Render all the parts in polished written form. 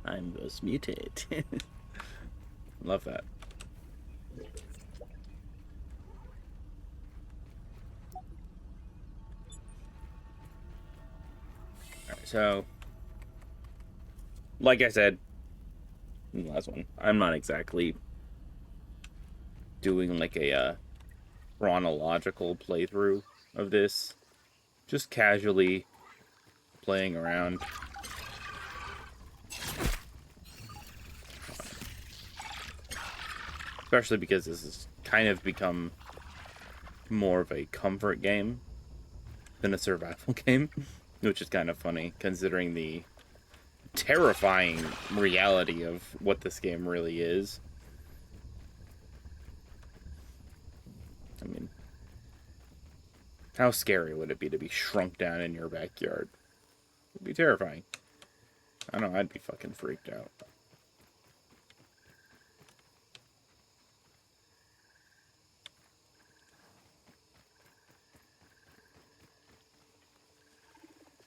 I'm Ghost Mutate. Love that. Alright, so, like I said in the last one, I'm not exactly doing like a chronological playthrough of this. Just casually playing around. Especially because this has kind of become more of a comfort game than a survival game, which is kind of funny considering the terrifying reality of what this game really is. I mean, how scary would it be to be shrunk down in your backyard? It'd be terrifying. I don't know, I'd be fucking freaked out.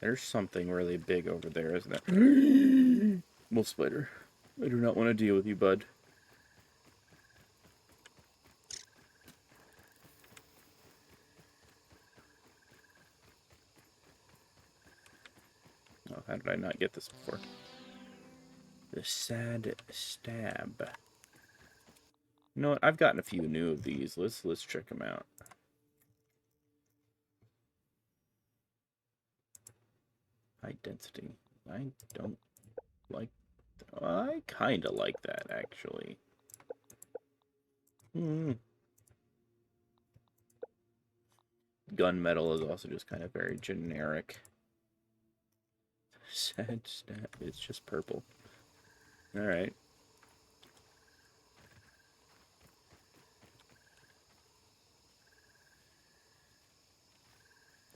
There's something really big over there, isn't it? Wolf spider. I do not want to deal with you, bud. Oh, how did I not get this before? The sad stab. You know what? I've gotten a few new of these. Let's check them out. High density. I don't like. I kind of like that actually. Gunmetal is also just kind of very generic. Sad stab. It's just purple. All right.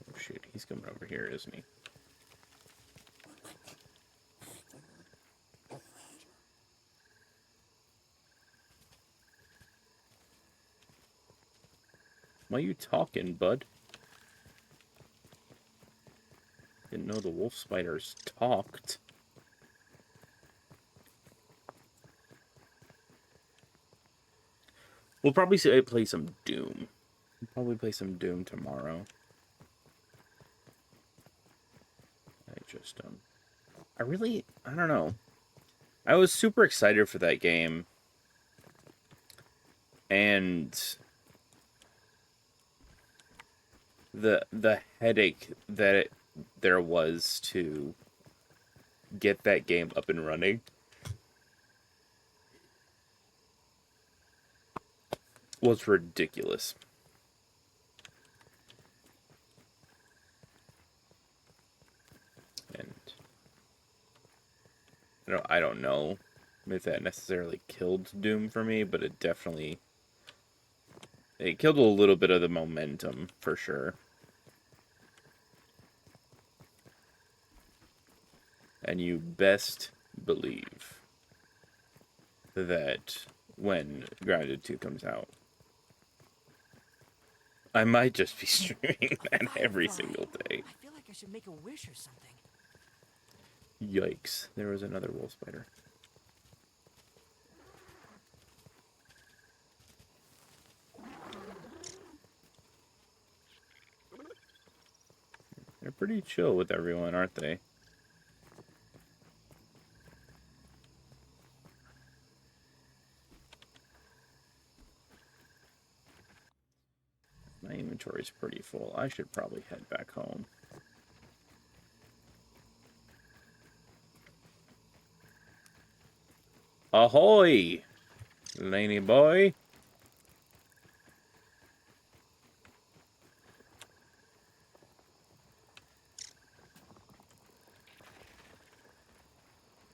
Oh shit, he's coming over here, isn't he? Why you talking, bud? Didn't know the wolf spiders talked. We'll probably play some Doom. We'll probably play some Doom tomorrow. I don't know. I was super excited for that game. And the headache that there was to get that game up and running was ridiculous. And I don't know if that necessarily killed Doom for me, but it killed a little bit of the momentum for sure. And you best believe that when Grounded 2 comes out, I might just be streaming that every single day. I feel like I should make a wish or something. Yikes. There was another wolf spider. They're pretty chill with everyone, aren't they? My inventory's pretty full. I should probably head back home. Ahoy, Laney boy!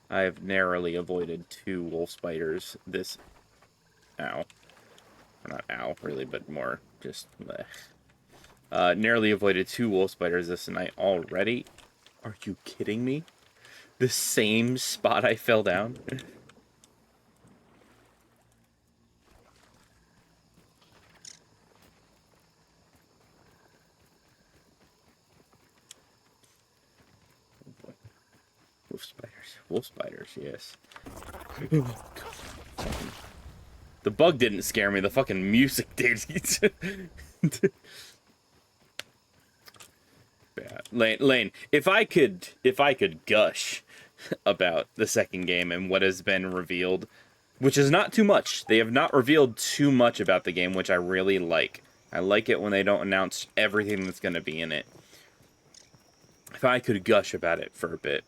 I have narrowly avoided 2 wolf spiders this... Ow. Or not ow, really, but more just... narrowly avoided 2 wolf spiders this night already. Are you kidding me? The same spot I fell down? Oh boy. Wolf spiders. Wolf spiders, yes. The bug didn't scare me, the fucking music did. Yeah. Lane, if I could gush about the second game and what has been revealed, which is not too much. They have not revealed too much about the game, which I really like. I like it when they don't announce everything that's going to be in it. If I could gush about it for a bit.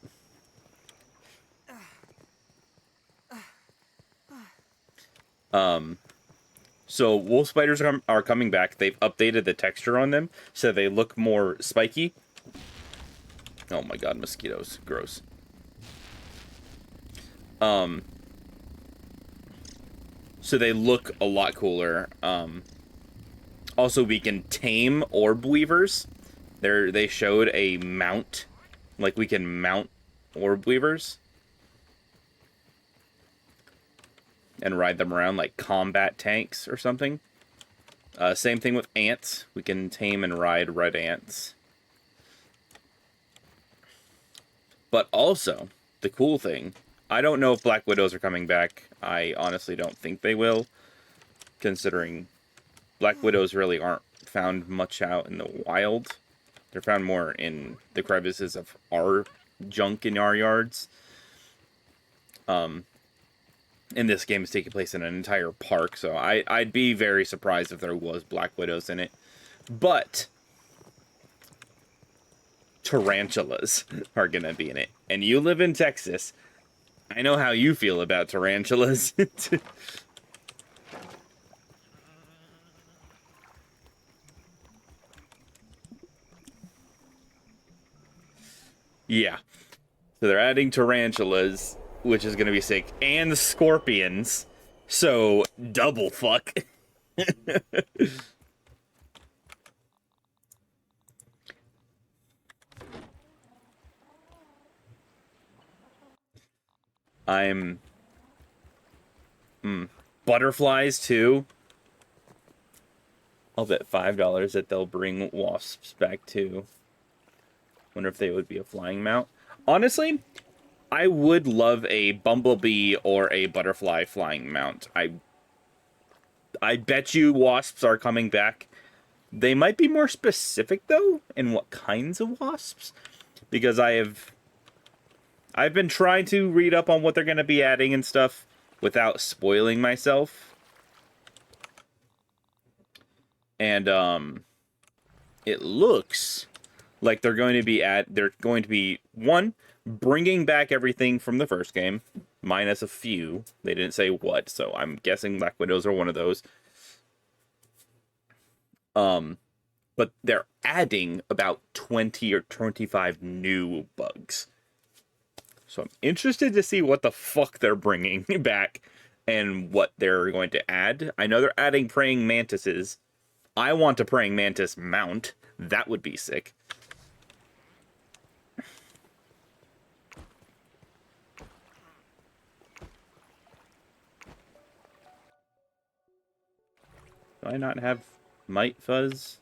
So wolf spiders are coming back. They've updated the texture on them, so they look more spiky. Oh my god, mosquitoes. Gross. So they look a lot cooler. Also, we can tame orb weavers. They showed a mount. Like, we can mount orb weavers. And ride them around like combat tanks or something. Same thing with ants. We can tame and ride red ants. But also, the cool thing, I don't know if Black Widows are coming back. I honestly don't think they will, considering Black Widows really aren't found much out in the wild. They're found more in the crevices of our junk in our yards. And this game is taking place in an entire park, so I'd be very surprised if there was Black Widows in it. But tarantulas are gonna be in it. And you live in Texas. I know how you feel about tarantulas. Yeah. So they're adding tarantulas, which is gonna be sick, and scorpions. So double fuck. I'm butterflies too. I'll bet $5 that they'll bring wasps back too. Wonder if they would be a flying mount. Honestly, I would love a bumblebee or a butterfly flying mount. I bet you wasps are coming back. They might be more specific though in what kinds of wasps, because I've been trying to read up on what they're going to be adding and stuff without spoiling myself. And it looks like they're going to be one, bringing back everything from the first game, minus a few. They didn't say what, so I'm guessing Black Widows are one of those. But they're adding about 20 or 25 new bugs. So I'm interested to see what the fuck they're bringing back and what they're going to add. I know they're adding praying mantises. I want a praying mantis mount. That would be sick. Do I not have Might Fuzz?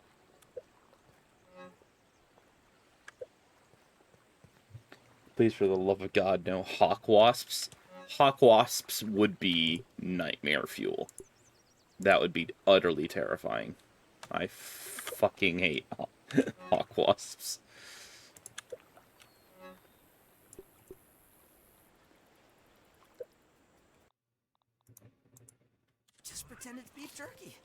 Please, for the love of God, no hawk wasps. Hawk wasps would be nightmare fuel. That would be utterly terrifying. I fucking hate hawk wasps. Just pretend it's beef jerky.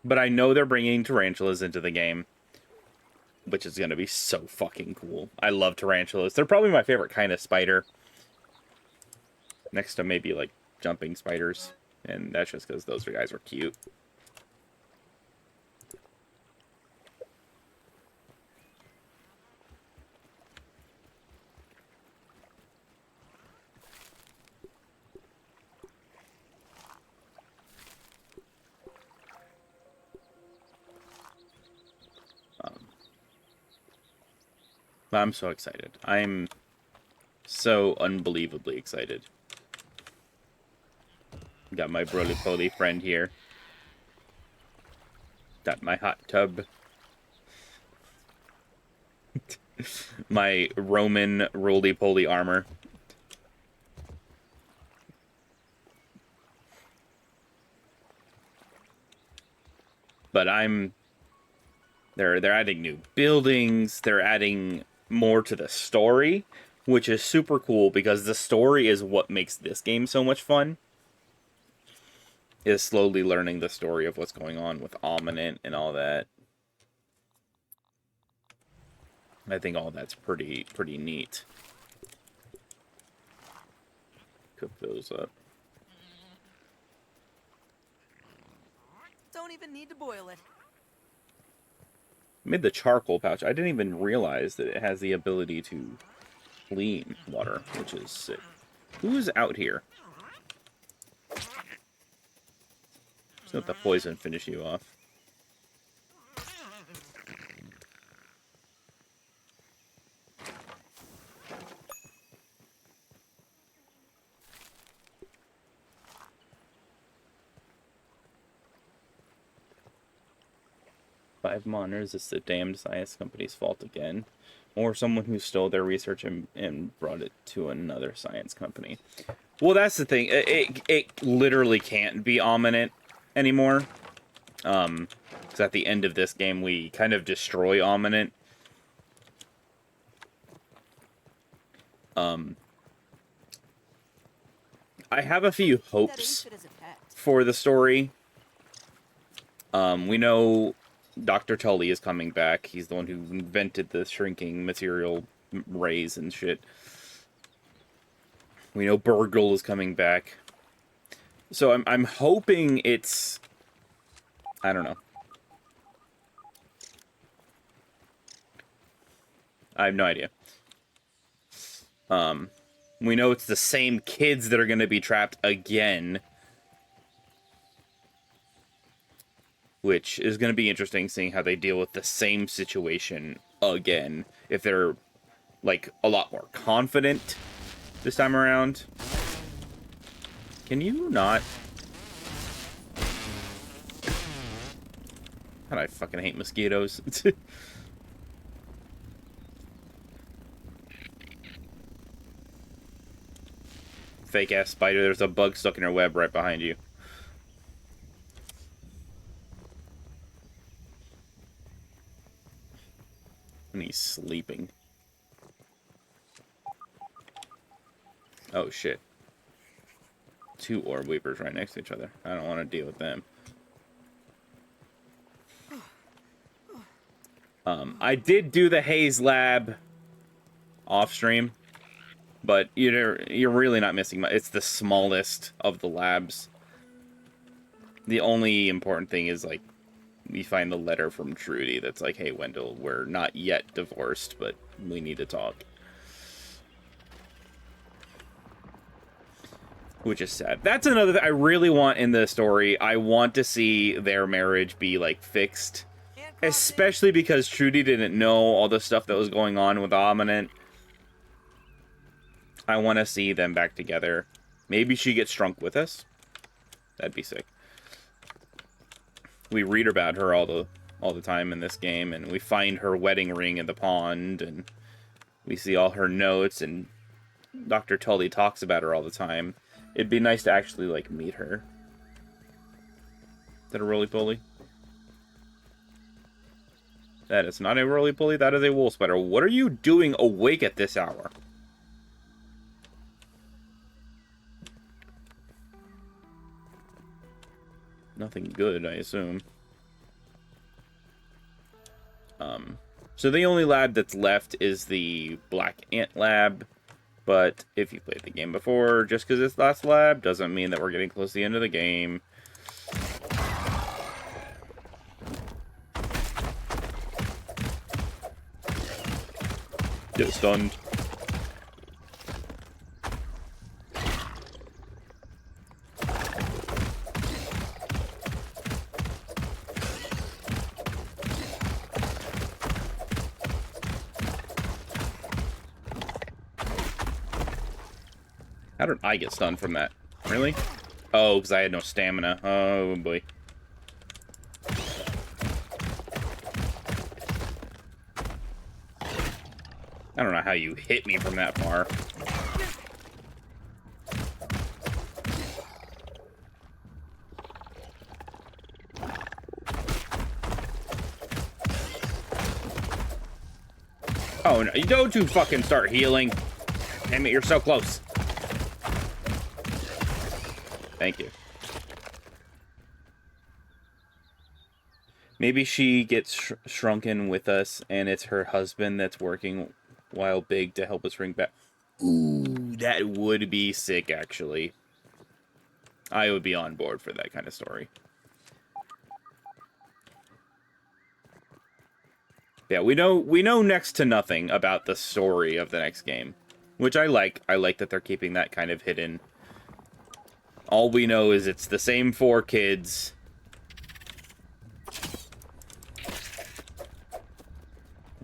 But I know they're bringing tarantulas into the game, which is going to be so fucking cool. I love tarantulas. They're probably my favorite kind of spider. Next to maybe, like, jumping spiders. And that's just because those guys are cute. I'm so excited. I'm so unbelievably excited. Got my broly-poly friend here. Got my hot tub. My Roman roly-poly armor. But they're adding new buildings, they're adding more to the story, which is super cool because the story is what makes this game so much fun. Is slowly learning the story of what's going on with Ominent and all that. I think all that's pretty neat. Cook those up. Don't even need to boil it. Made the charcoal pouch. I didn't even realize that it has the ability to clean water, which is sick. Who's out here? Just let the poison finish you off. Five monitors, it's the damned science company's fault again. Or someone who stole their research and brought it to another science company. Well, that's the thing. It literally can't be Ominent anymore. Because at the end of this game, we kind of destroy Ominent. I have a few hopes for the story. We know Dr. Tully is coming back. He's the one who invented the shrinking material rays and shit. We know Burgle is coming back. So I'm hoping it's... I don't know. I have no idea. We know it's the same kids that are going to be trapped again. Which is going to be interesting, seeing how they deal with the same situation again. If they're, like, a lot more confident this time around. Can you not? God, I fucking hate mosquitoes. Fake-ass spider, there's a bug stuck in your web right behind you. And he's sleeping. Oh, shit. Two orb weepers right next to each other. I don't want to deal with them. I did do the Haze Lab off stream, but you're really not missing much. It's the smallest of the labs. The only important thing is, like, we find the letter from Trudy that's like, hey, Wendell, we're not yet divorced, but we need to talk. Which is sad. That's another thing I really want in the story. I want to see their marriage be, like, fixed. Especially because Trudy didn't know all the stuff that was going on with Ominent. I want to see them back together. Maybe she gets drunk with us. That'd be sick. We read about her all the time in this game, and we find her wedding ring in the pond, and we see all her notes, and Dr. Tully talks about her all the time. It'd be nice to actually, like, meet her. Is that a roly-poly? That is not a roly-poly, that is a wolf spider. What are you doing awake at this hour? Nothing good, I assume. So the only lab that's left is the Black Ant Lab. But if you played the game before, just because it's last lab doesn't mean that we're getting close to the end of the game. Get stunned. How did I get stunned from that? Really? Oh, because I had no stamina. Oh, boy. I don't know how you hit me from that far. Oh, no, don't you fucking start healing. Damn it, you're so close. Thank you. Maybe she gets shrunken with us, and it's her husband that's working while big to help us shrink back. Ooh, that would be sick, actually. I would be on board for that kind of story. Yeah, we know next to nothing about the story of the next game, which I like. I like that they're keeping that kind of hidden. All we know is it's the same 4 kids.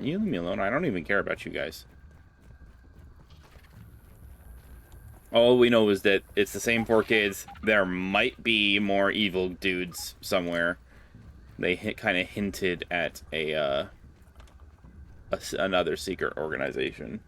You leave me alone. I don't even care about you guys. All we know is that it's the same 4 kids. There might be more evil dudes somewhere. They kind of hinted at another secret organization.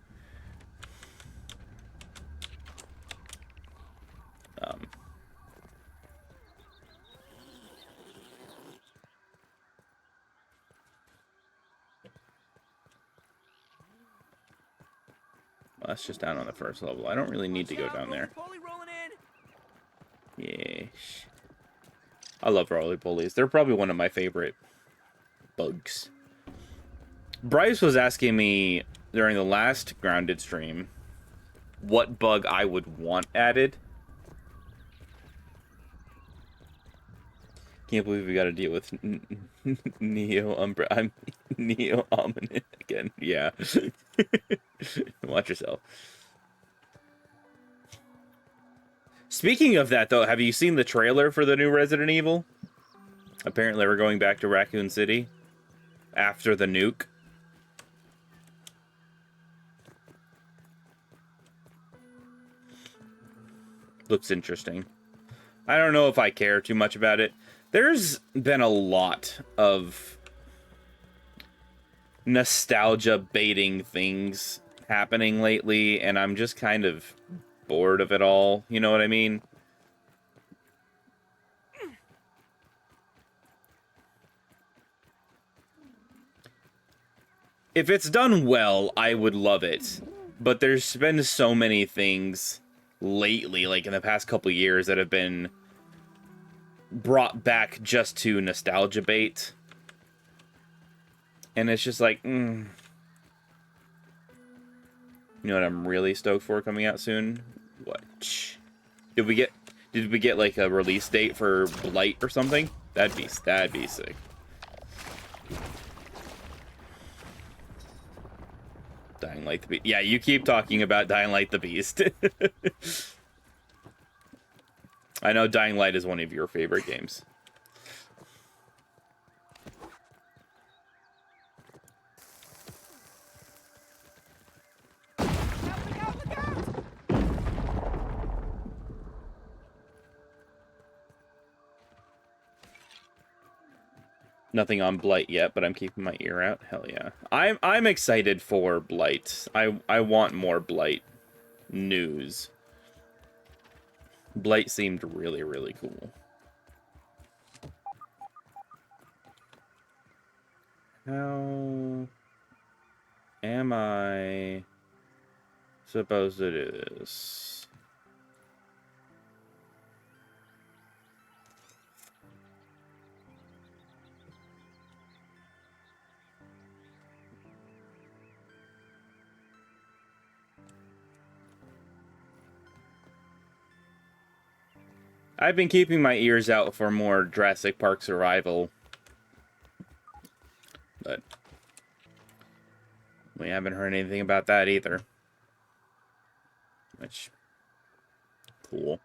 Well, that's just down on the first level. I don't really need to go down there. Yeah. I love roly-polies. They're probably one of my favorite bugs. Bryce was asking me during the last Grounded stream what bug I would want added. Can't believe we got to deal with Neo Umbra. I'm Neo Omnin again. Yeah. Watch yourself. Speaking of that, though, have you seen the trailer for the new Resident Evil? Apparently, we're going back to Raccoon City after the nuke. Looks interesting. I don't know if I care too much about it. There's been a lot of nostalgia baiting things happening lately, and I'm just kind of bored of it all. You know what I mean? If it's done well, I would love it. But there's been so many things lately, like in the past couple years, that have been brought back just to nostalgia bait. And it's just like, You know what I'm really stoked for coming out soon? What? Did we get like a release date for Blight or something? That'd be sick. Dying Light the Beast. Yeah, you keep talking about Dying Light the Beast. I know Dying Light is one of your favorite games. Nothing on Blight yet, but I'm keeping my ear out. Hell yeah. I'm excited for Blight. I want more Blight news. Blight seemed really, really cool. How am I supposed to do this? I've been keeping my ears out for more Jurassic Park Survival, but we haven't heard anything about that either. Which, cool.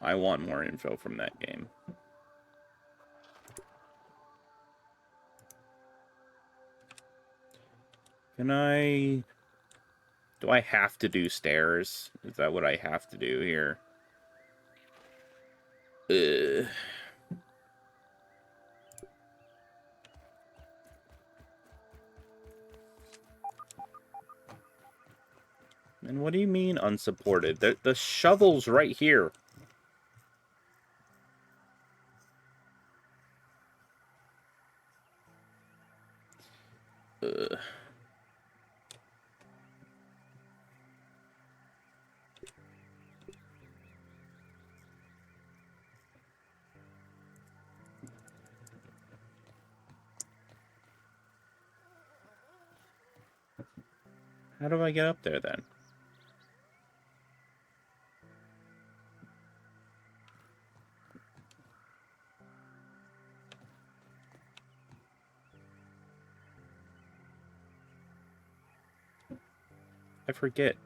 I want more info from that game. Can I... Do I have to do stairs? Is that what I have to do here? Ugh. And what do you mean unsupported? The shovel's right here. Ugh. How do I get up there then? I forget.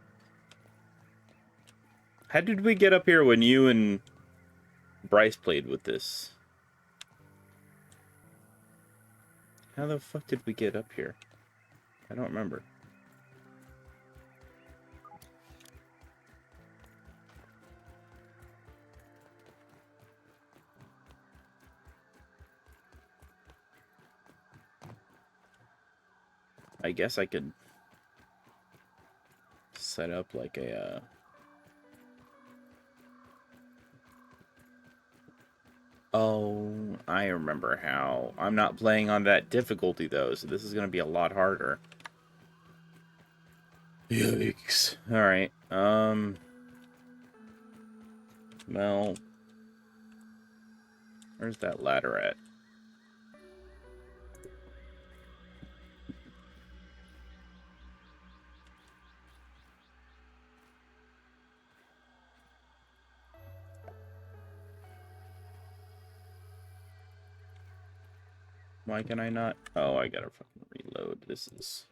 How did we get up here when you and Bryce played with this? How the fuck did we get up here? I don't remember. I guess I could set up like a, Oh, I remember how. I'm not playing on that difficulty, though, so this is going to be a lot harder. Yikes. Alright, well... Where's that ladder at? Why can I not? Oh, I gotta fucking reload. This is...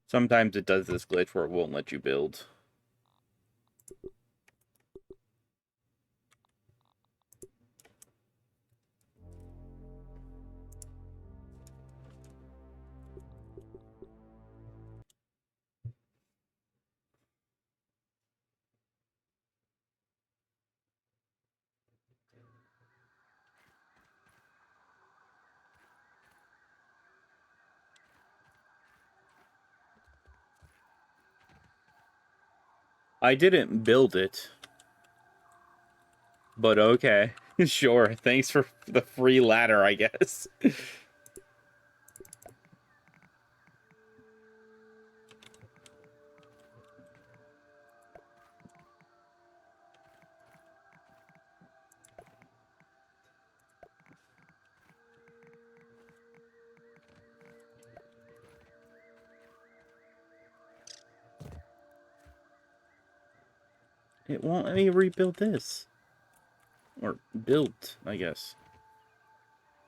Sometimes it does this glitch where it won't let you build. I didn't build it. But okay. Sure, thanks for the free ladder, I guess. It won't let me rebuild this. Or build, I guess.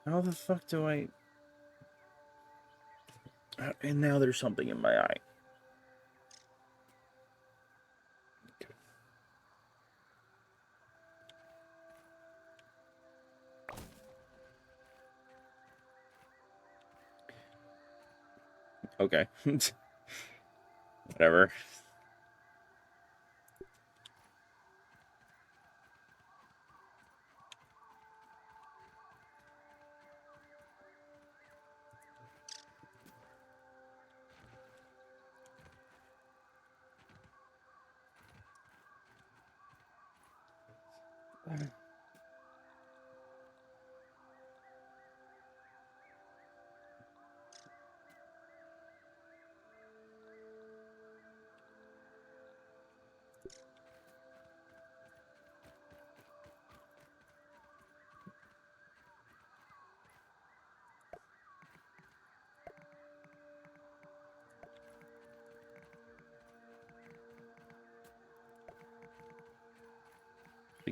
How the fuck do I... And now there's something in my eye. Okay. Whatever.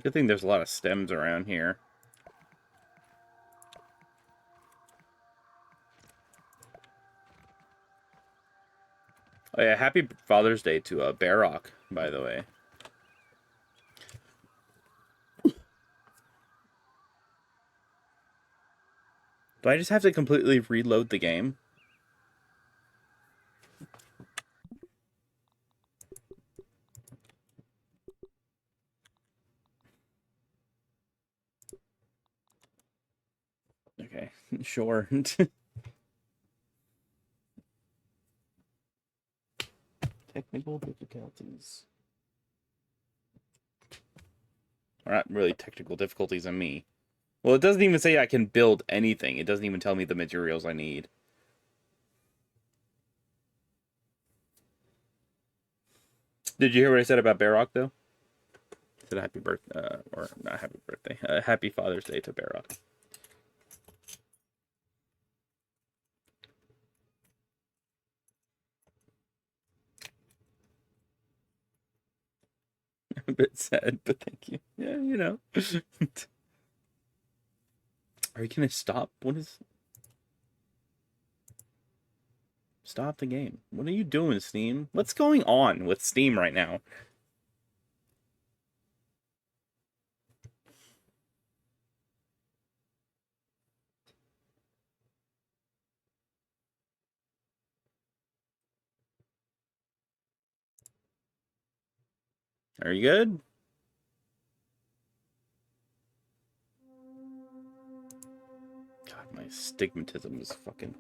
Good thing there's a lot of stems around here. Oh yeah, happy Father's Day to Barrock, by the way. Do I just have to completely reload the game? Okay, sure. Technical difficulties. Or not really technical difficulties on me. Well, it doesn't even say I can build anything. It doesn't even tell me the materials I need. Did you hear what I said about Barrock, though? I said happy birthday, or not happy birthday, happy Father's Day to Barrock. A bit sad, but thank you. Yeah, you know. Are you gonna stop? What is... Stop the game. What are you doing, Steam? What's going on with Steam right now? Are you good? God, my stigmatism is fucking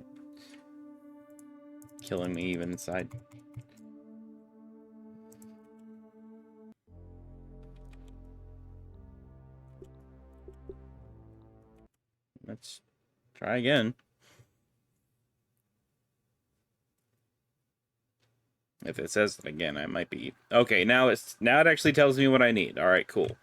killing me even inside. Let's try again. If it says it again, I might be... Okay, now it actually tells me what I need. All right, cool.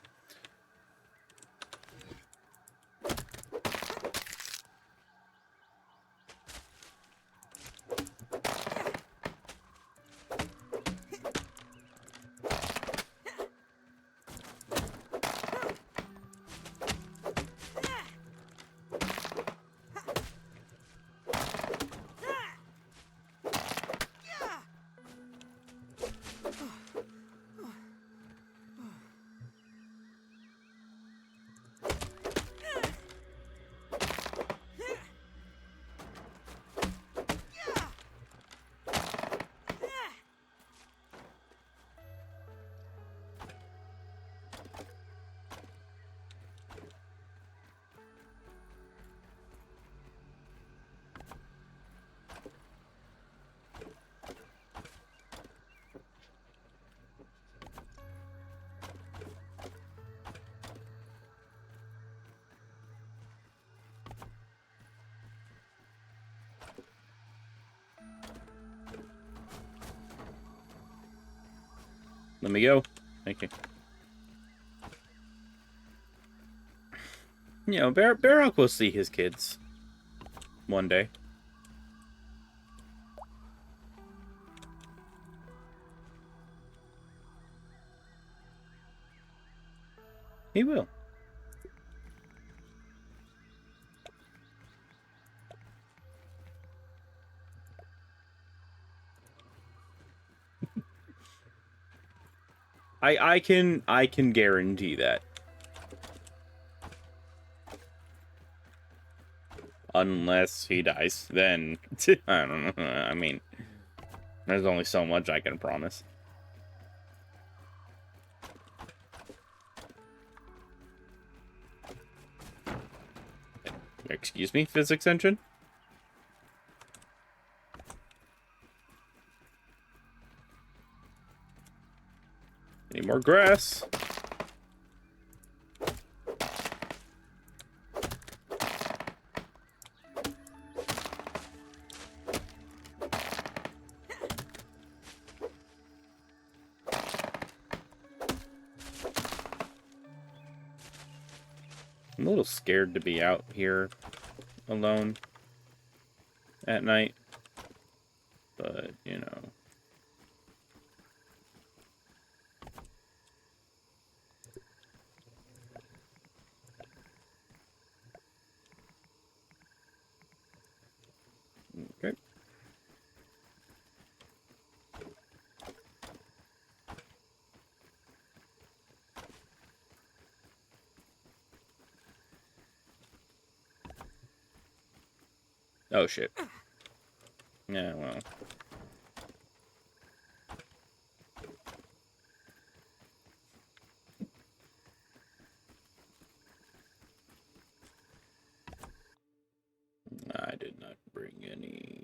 Let me go. Thank you. You know, Barrock will see his kids one day. He will. I can guarantee that. Unless he dies, then I don't know. I mean, there's only so much I can promise. Excuse me, physics engine? Any more grass? I'm a little scared to be out here alone at night, but, you know. Okay. Oh, shit. Yeah, well. I did not bring any.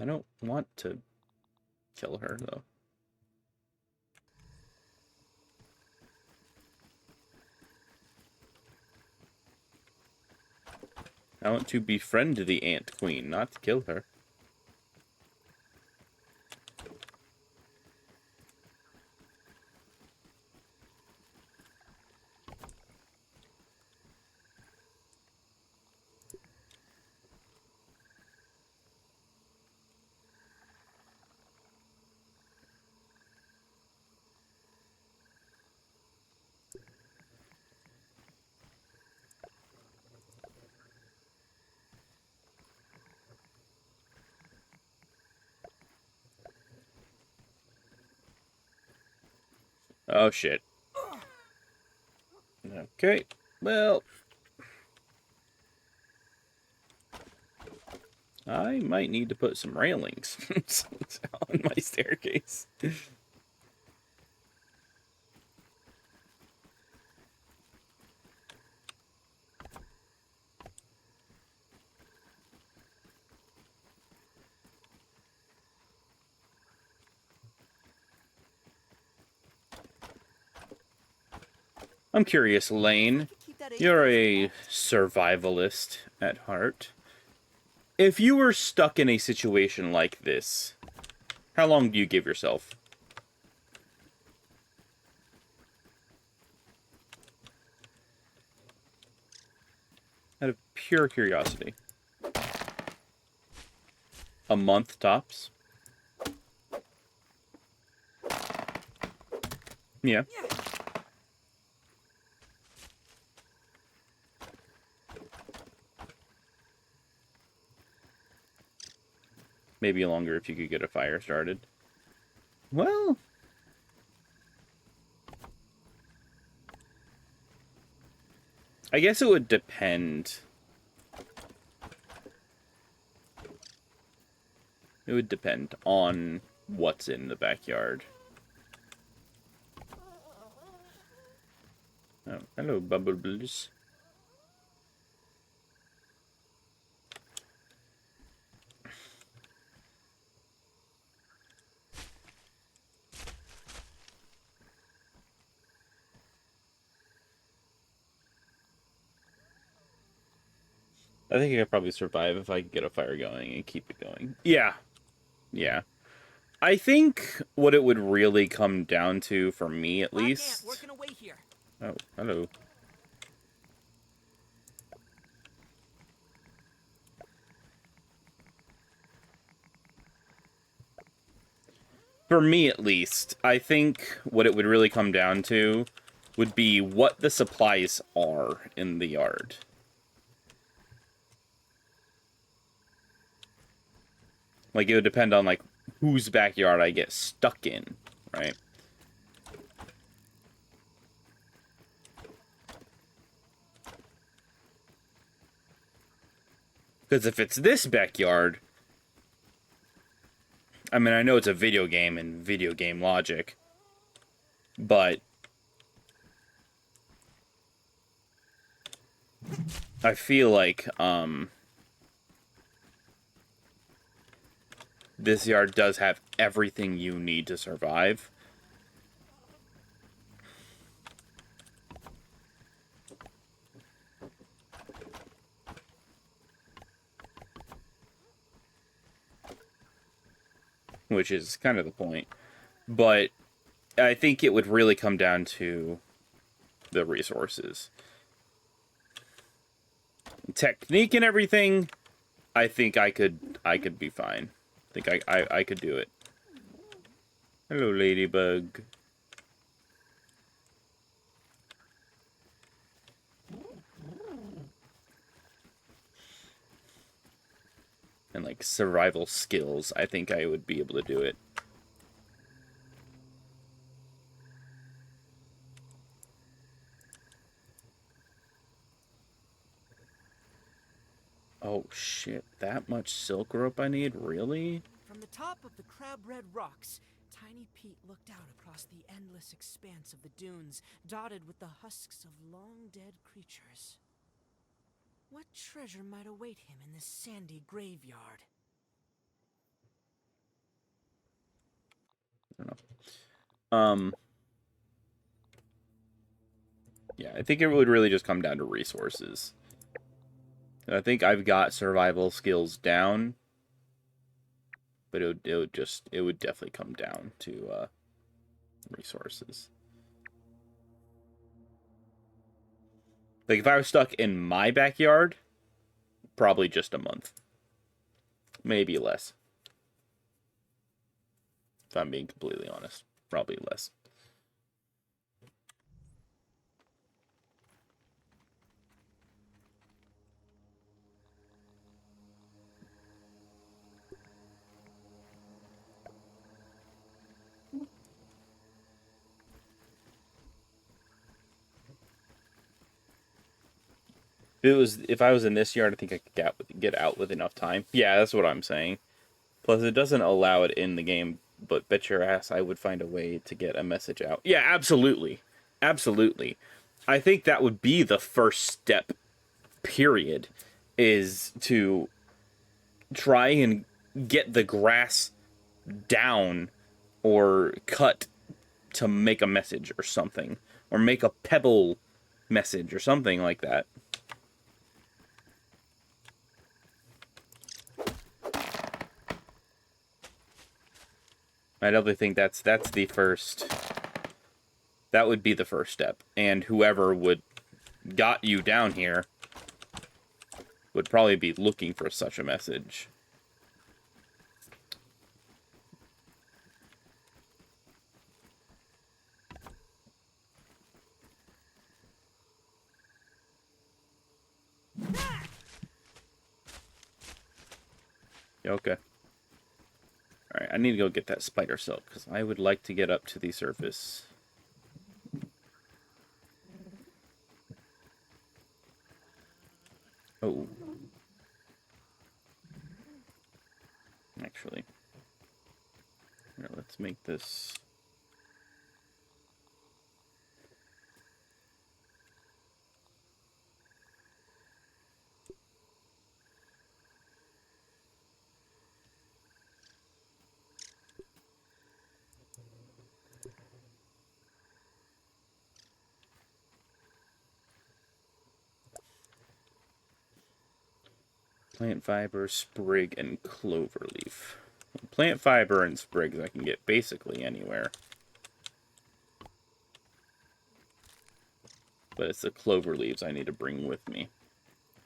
I don't want to kill her, though. I want to befriend the Ant Queen, not to kill her. Oh, shit. Okay, well... I might need to put some railings on my staircase. I'm curious, Lane. You're a survivalist at heart. If you were stuck in a situation like this, how long do you give yourself? Out of pure curiosity. A month tops? Yeah. Maybe longer if you could get a fire started. Well... I guess it would depend. It would depend on what's in the backyard. Oh, hello, Bubbles. I think I could probably survive if I could get a fire going and keep it going. Yeah. Yeah. I think what it would really come down to, for me at least... Working away here. Oh, hello. For me at least, I think what it would really come down to would be what the supplies are in the yard. Like, it would depend on, like, whose backyard I get stuck in, right? Because if it's this backyard... I mean, I know it's a video game and video game logic, but... I feel like, this yard does have everything you need to survive. Which is kind of the point. But I think it would really come down to the resources. Technique and everything, I think I could be fine. I think I could do it. Hello, Ladybug. and like survival skills, I think I would be able to do it. Oh shit, that much silk rope I need? Really? From the top of the crab-red rocks, Tiny Pete looked out across the endless expanse of the dunes, dotted with the husks of long-dead creatures. What treasure might await him in this sandy graveyard? I don't know. Yeah, I think it would really just come down to resources. I think I've got survival skills down, but it would definitely come down to resources. Like if I was stuck in my backyard, probably just a month, maybe less. If I'm being completely honest, probably less. If I was in this yard, I think I could get out with enough time. Yeah, that's what I'm saying. Plus, it doesn't allow it in the game, but bet your ass I would find a way to get a message out. Yeah, absolutely, absolutely. I think that would be the first step. Period, is to try and get the grass down or cut to make a message or something, or make a pebble message or something like that. I definitely think that's the first. That would be the first step, and whoever would got you down here would probably be looking for such a message. Okay. Alright, I need to go get that spider silk, because I would like to get up to the surface. Oh. Actually. Here, let's make this... Plant fiber, sprig, and clover leaf. Plant fiber and sprigs I can get basically anywhere. But it's the clover leaves I need to bring with me.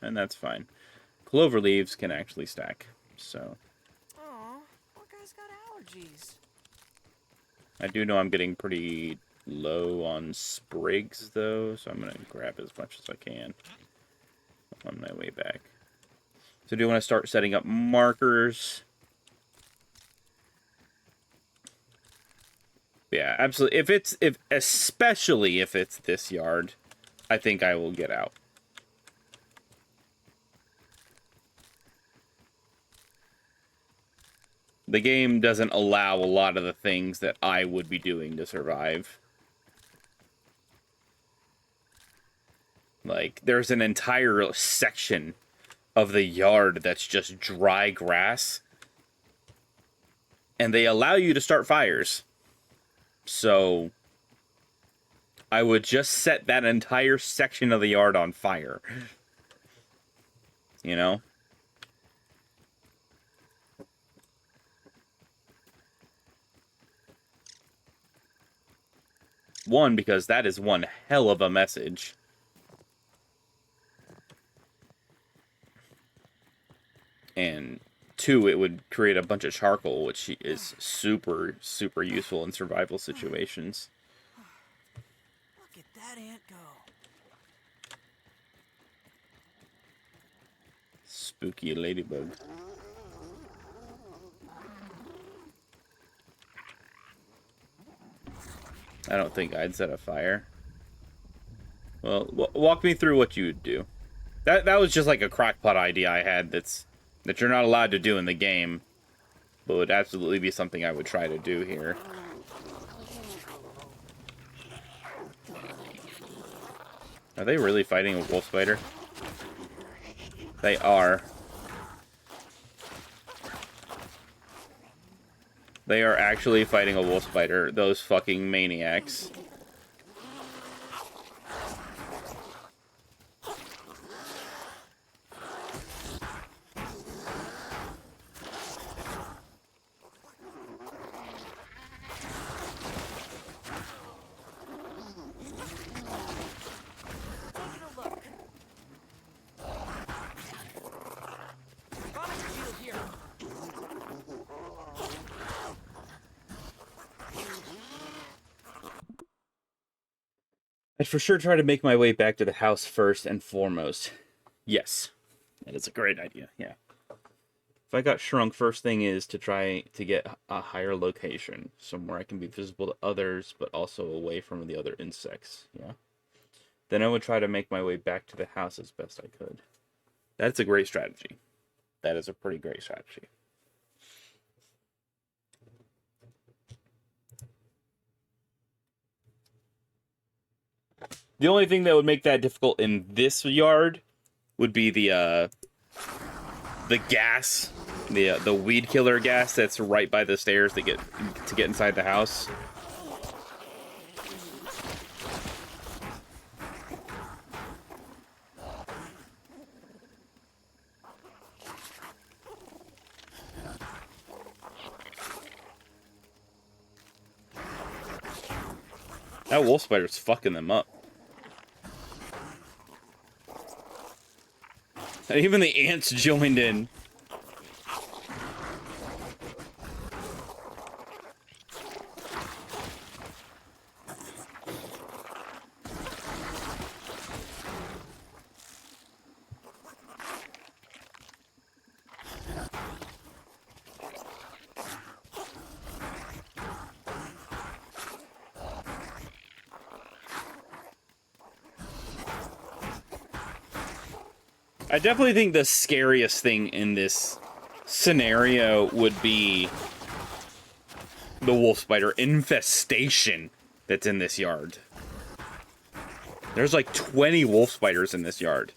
And that's fine. Clover leaves can actually stack, so... Aw, poor guy's got allergies. I do know I'm getting pretty low on sprigs, though, so I'm going to grab as much as I can on my way back. So do you want to start setting up markers? Yeah, absolutely. Especially if it's this yard, I think I will get out. The game doesn't allow a lot of the things that I would be doing to survive. Like, there's an entire section of the yard that's just dry grass. And they allow you to start fires. So, I would just set that entire section of the yard on fire. You know? One, because that is one hell of a message. And two, it would create a bunch of charcoal, which is super, super useful in survival situations. Look at that ant go. Spooky ladybug. I don't think I'd set a fire. Well, walk me through what you would do. That was just like a crackpot idea I had that you're not allowed to do in the game, but would absolutely be something I would try to do here. Are they really fighting a wolf spider? They are. They are actually fighting a wolf spider, those fucking maniacs. Taking a look. Got a shield here. I'd for sure try to make my way back to the house first and foremost. Yes, that is a great idea, yeah. If I got shrunk, first thing is to try to get a higher location, somewhere I can be visible to others, but also away from the other insects, yeah. Then I would try to make my way back to the house as best I could. That's a great strategy. That is a pretty great strategy. The only thing that would make that difficult in this yard would be the gas, the weed killer gas that's right by the stairs to get inside the house. That wolf spider's fucking them up. And even the ants joined in. I definitely think the scariest thing in this scenario would be the wolf spider infestation that's in this yard. There's like 20 wolf spiders in this yard.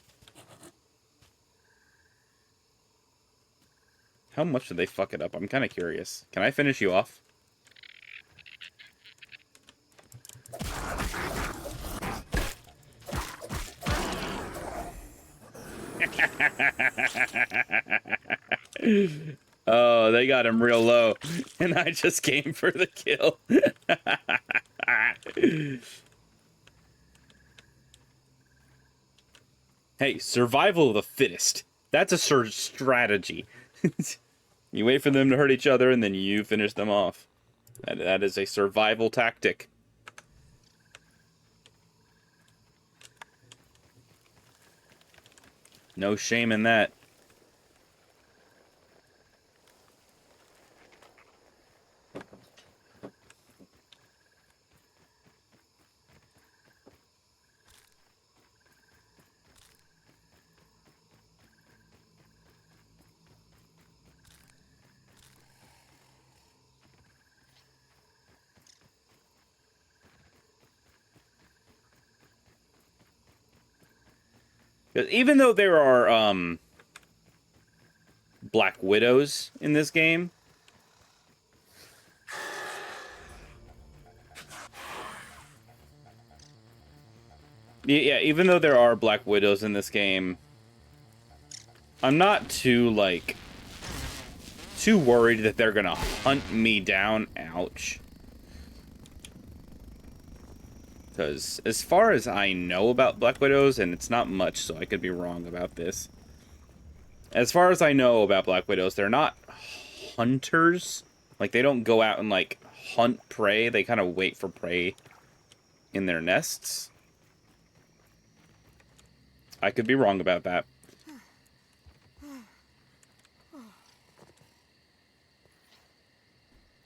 How much did they fuck it up? I'm kind of curious. Can I finish you off? Oh, they got him real low, and I just came for the kill. Hey, survival of the fittest. That's a strategy. You wait for them to hurt each other, and then you finish them off. That is a survival tactic. No shame in that. Even though there are Black Widows in this game, yeah, even though there are Black Widows in this game, I'm not too worried that they're gonna hunt me down. Ouch. Because as far as I know about Black Widows, and it's not much, so I could be wrong about this. As far as I know about Black Widows, they're not hunters. Like, they don't go out and, like, hunt prey. They kind of wait for prey in their nests. I could be wrong about that.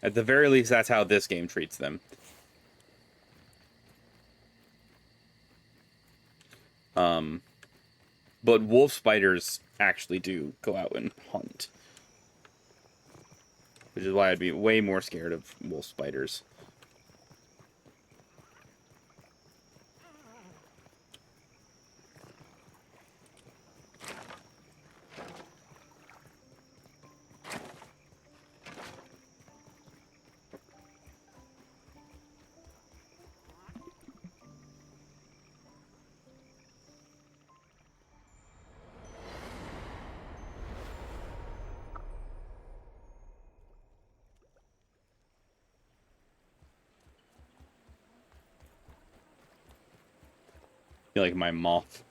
At the very least, that's how this game treats them. But wolf spiders actually do go out and hunt. Which is why I'd be way more scared of wolf spiders. I feel like my moth.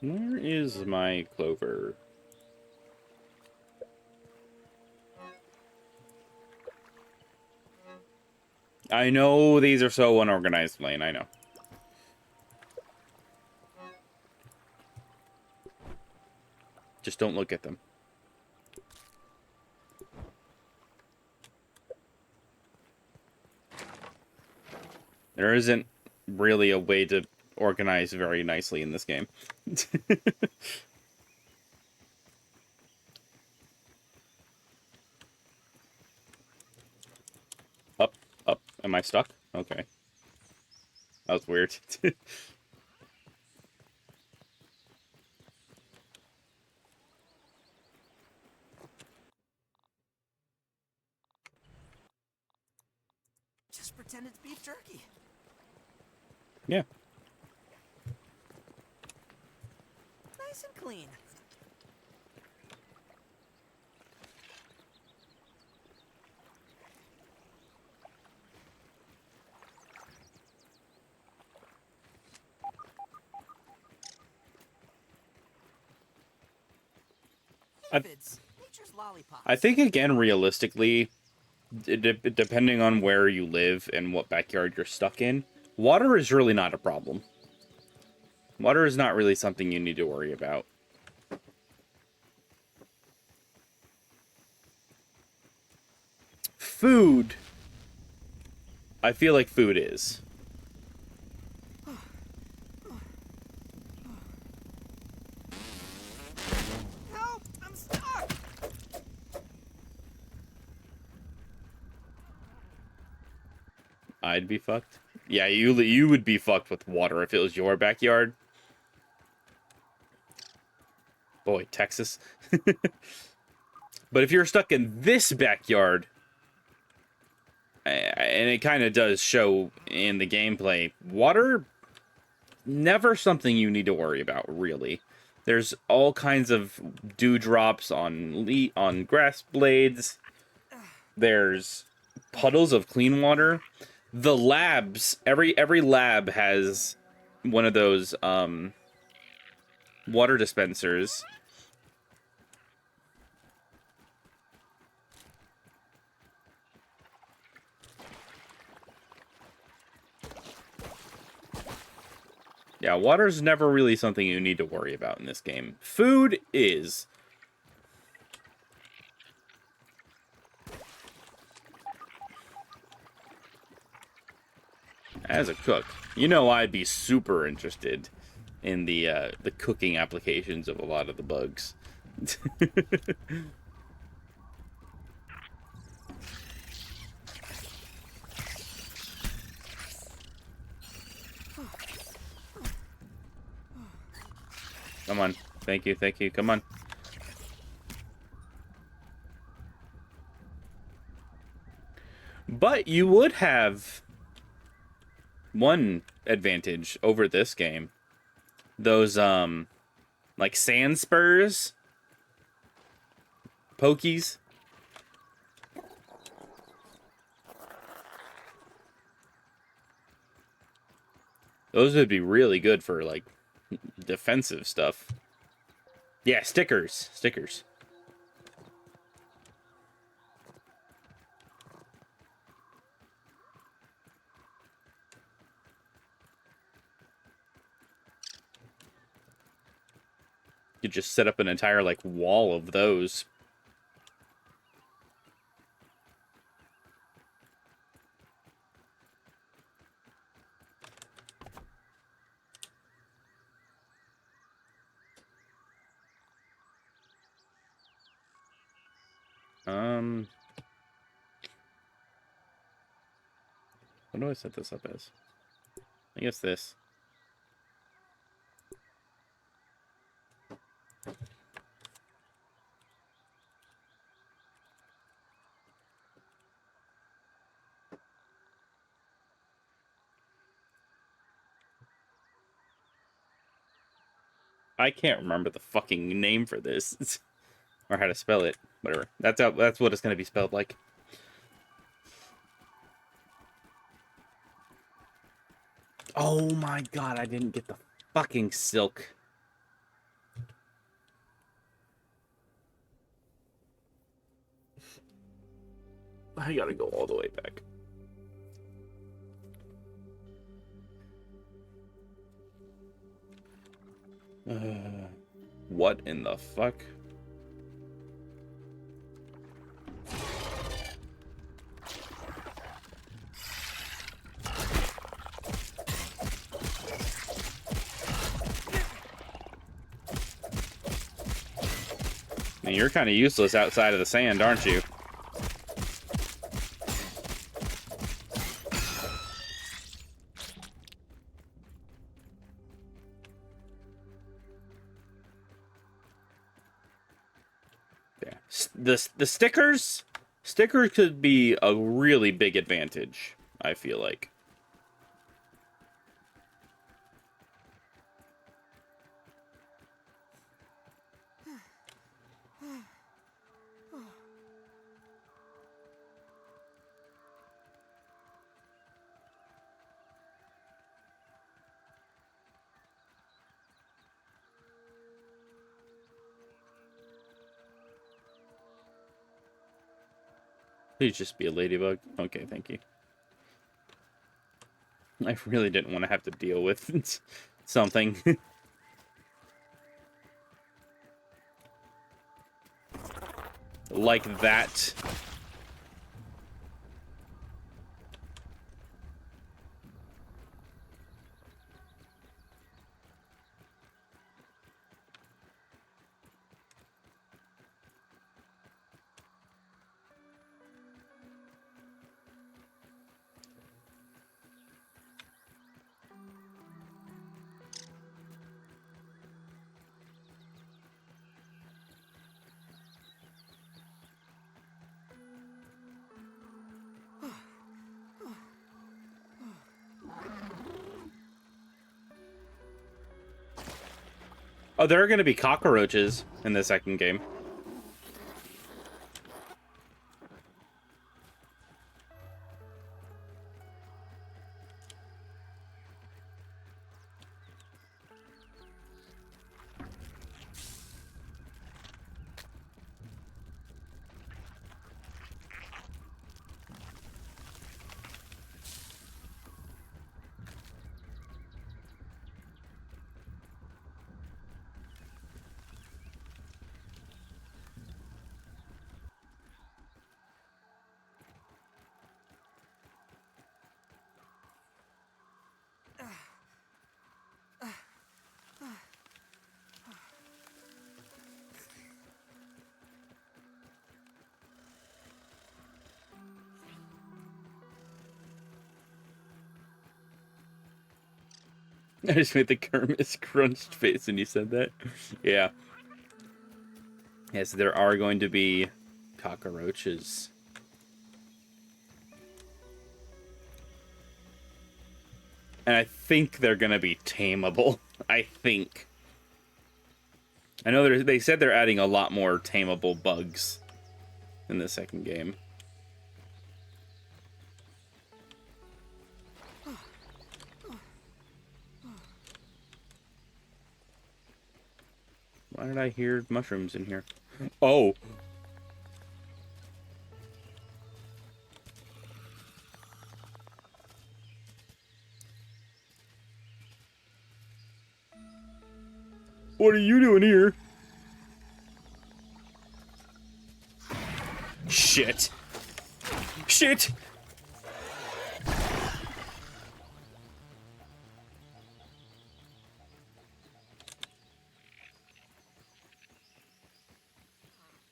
Where is my clover? I know these are so unorganized, Blaine, I know. Just don't look at them. There isn't really a way to organize very nicely in this game. Up, up. Am I stuck? Okay. That was weird. Just pretend it's beef jerky. Yeah. Nice and clean. Aphids, nature's lollipops. I think, again, realistically, depending on where you live and what backyard you're stuck in, water is really not a problem. Water is not really something you need to worry about. Food. I feel like food is. Help! I'm stuck! I'd be fucked. Yeah, you would be fucked with water if it was your backyard. Boy, Texas. But if you're stuck in this backyard, and it kind of does show in the gameplay, water, never something you need to worry about, really. There's all kinds of dewdrops on grass blades. There's puddles of clean water. The labs, every lab has one of those water dispensers. Yeah, water's never really something you need to worry about in this game. Food is. As a cook, you know I'd be super interested in the cooking applications of a lot of the bugs. Come on. Thank you, thank you. Come on. But you would have one advantage over this game. Those, like sand spurs, pokies. Those would be really good for, like, defensive stuff. Yeah, stickers. Stickers. You could just set up an entire, like, wall of those. What do I set this up as? I guess this. I can't remember the fucking name for this. Or how to spell it. Whatever. That's what it's gonna be spelled like. Oh my god, I didn't get the fucking silk. I gotta go all the way back. What in the fuck? Man, you're kind of useless outside of the sand, aren't you? Yeah. The stickers could be a really big advantage, I feel like. Please just be a ladybug. Okay, thank you. I really didn't want to have to deal with something. Like that. Oh, there are going to be cockroaches in the second game. I just made the Kermit crunched face when you said that. Yeah. Yes, there are going to be cockroaches. And I think they're gonna be tameable. I think. I know they said they're adding a lot more tameable bugs in the second game. Why did I hear mushrooms in here? Oh! What are you doing here? Shit. Shit!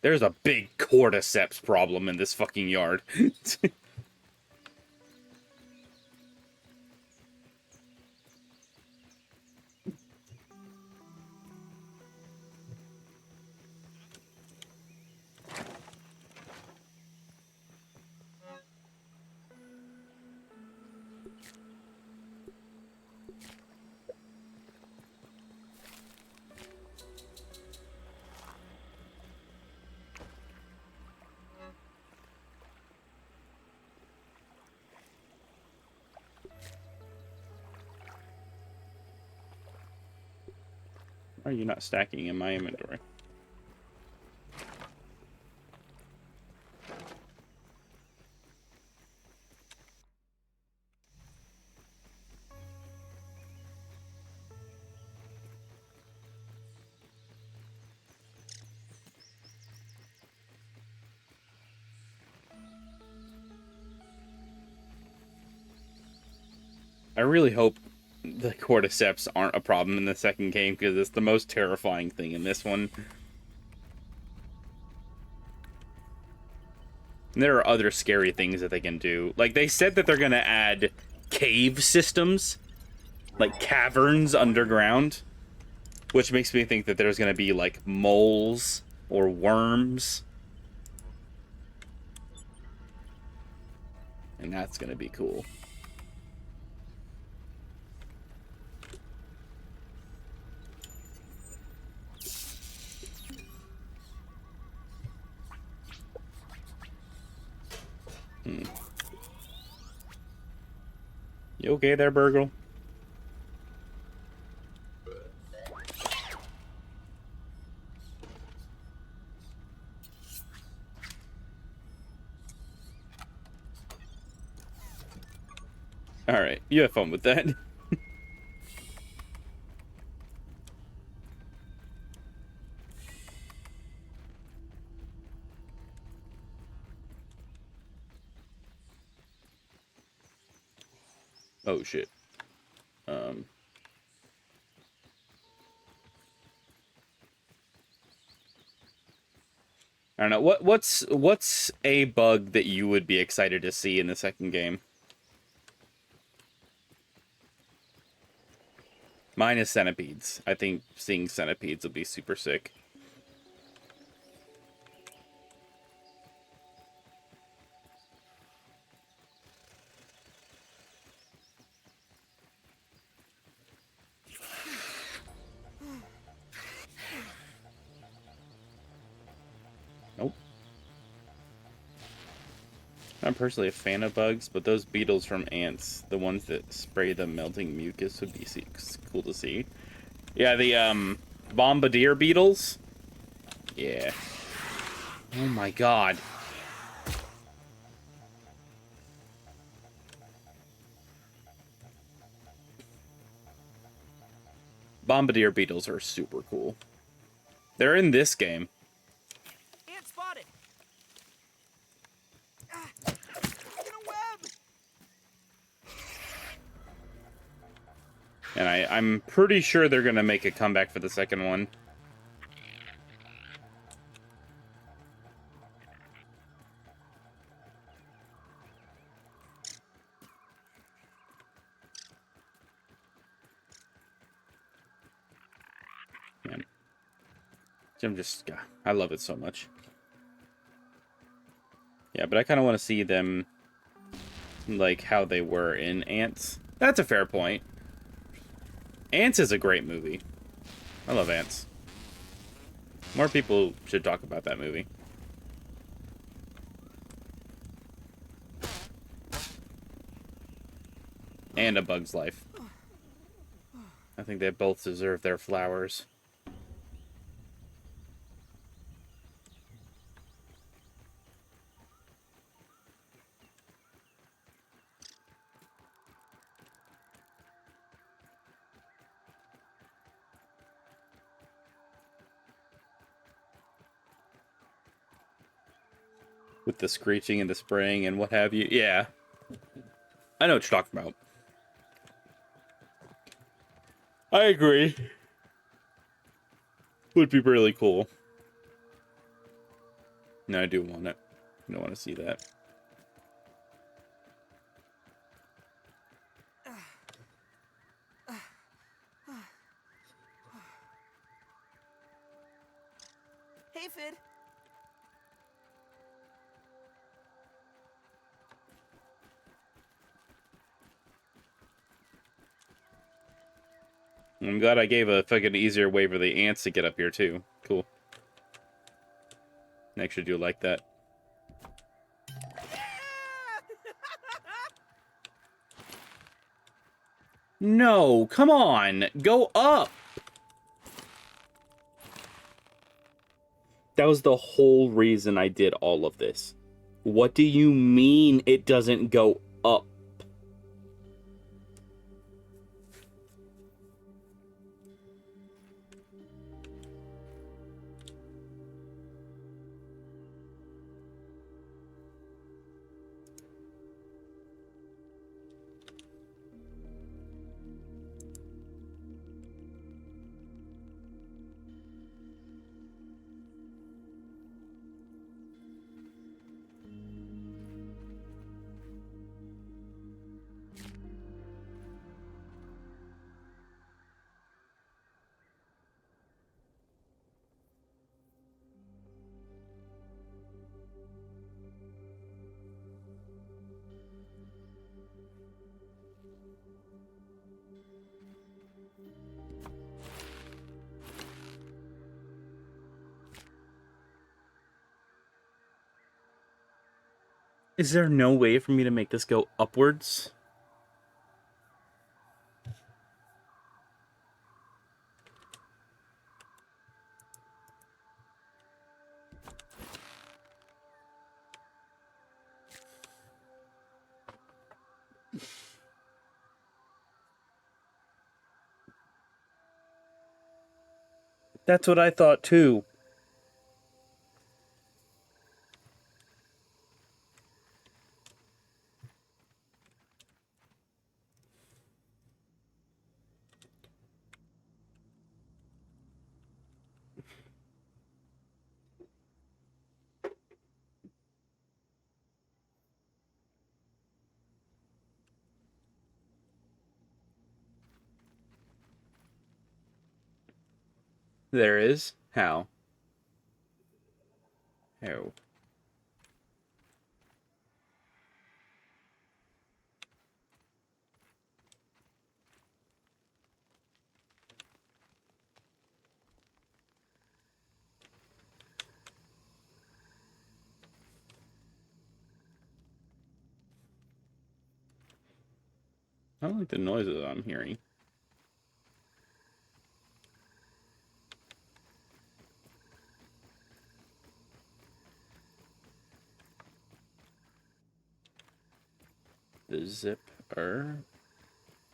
There's a big cordyceps problem in this fucking yard. Why are you not stacking in my inventory? I really hope the cordyceps aren't a problem in the second game, because it's the most terrifying thing in this one. And there are other scary things that they can do. Like, they said that they're going to add cave systems, like caverns underground, which makes me think that there's going to be, like, moles or worms. And that's going to be cool. You okay there, Burgle? Alright, you have fun with that. Oh shit. I don't know. What's a bug that you would be excited to see in the second game? Mine is centipedes. I think seeing centipedes will be super sick. Nope. I'm personally a fan of bugs, but those beetles from ants, the ones that spray the melting mucus, would be cool to see. Yeah, the bombardier beetles. Yeah. Oh my god. Bombardier beetles are super cool. They're in this game. Ant spotted. In a web. And I'm pretty sure they're gonna make a comeback for the second one. Man. I love it so much. Yeah, but I kind of want to see them, like, how they were in Ants. That's a fair point. Ants is a great movie. I love Ants. More people should talk about that movie. And A Bug's Life. I think they both deserve their flowers. With the screeching and the spraying and what have you. Yeah. I know what you're talking about. I agree. Would be really cool. No, I do want it. I don't want to see that. Hey, Fid. I'm glad I gave a fucking easier way for the ants to get up here, too. Cool. I actually do like that. No, come on. Go up. That was the whole reason I did all of this. What do you mean it doesn't go up? Is there no way for me to make this go upwards? That's what I thought too. There is? How? How? I don't like the noises I'm hearing. The zipper.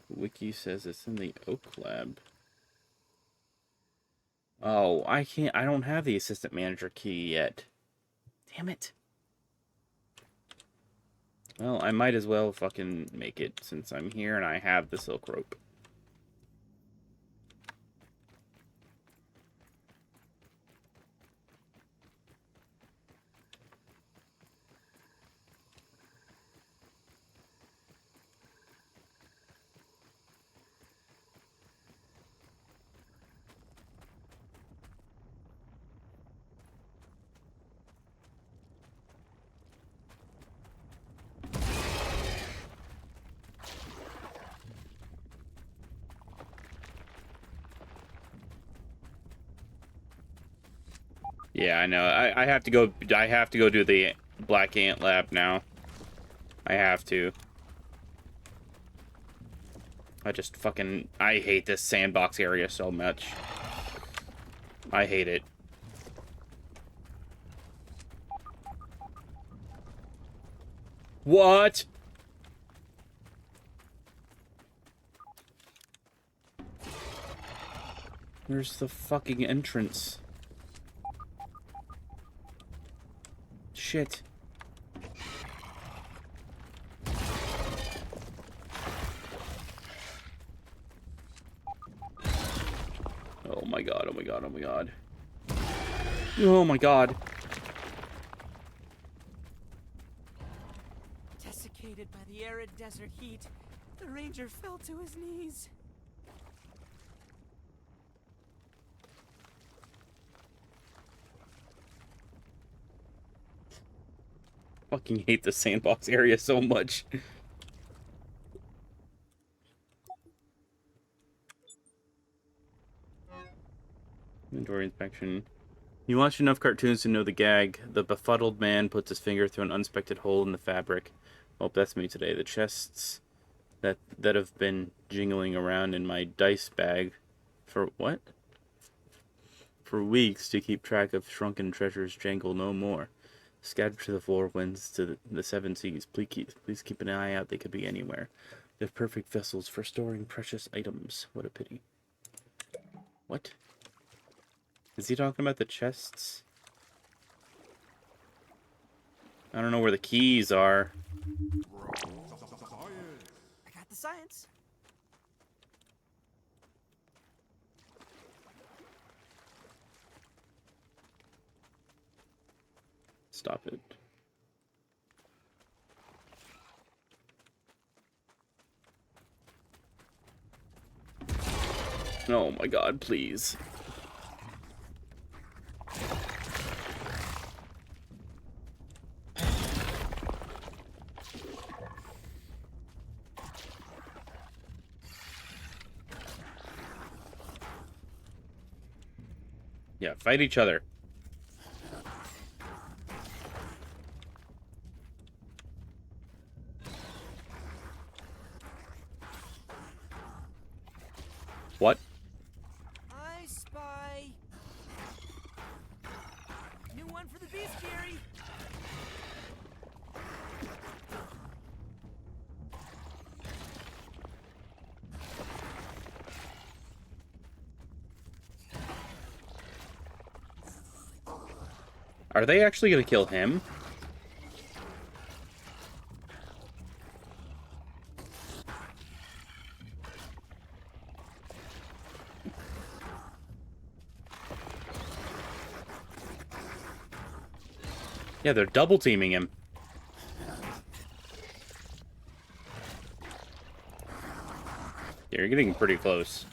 Wiki says it's in the Oak Lab. Oh, I don't have the assistant manager key yet. Damn it. Well, I might as well fucking make it since I'm here and I have the silk rope. Yeah, I know. I have to go. I have to go do the Black Ant Lab now. I have to. I hate this sandbox area so much. I hate it. What? Where's the fucking entrance? Shit. Oh my god, oh my god, oh my god. Oh my god. Desiccated by the arid desert heat, the ranger fell to his knees. Fucking hate the sandbox area so much. Inventory inspection. You watch enough cartoons to know the gag. The befuddled man puts his finger through an unsuspected hole in the fabric. Oh, that's me today. The chests that have been jingling around in my dice bag for what? For weeks to keep track of shrunken treasures jangle no more. Scattered to the four winds to the seven seas. Please keep an eye out. They could be anywhere. They're perfect vessels for storing precious items. What a pity. What? Is he talking about the chests? I don't know where the keys are. I got the science. Stop it. Oh my god, please. Yeah, fight each other. What? I spy. New one for the bestiary. Are they actually gonna kill him? Yeah, they're double teaming him. Yeah, you're getting pretty close.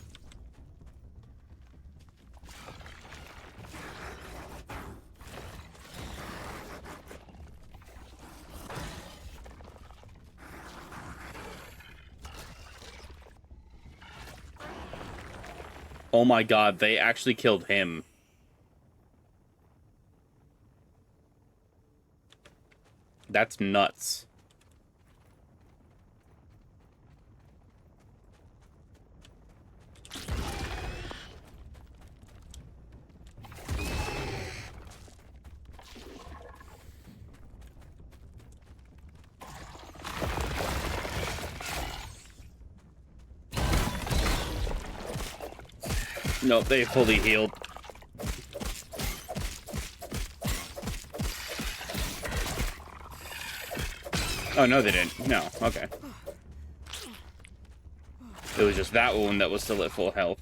Oh my god, they actually killed him. That's nuts. Nope, they fully healed. Oh, no, they didn't. No, okay. It was just that one that was still at full health.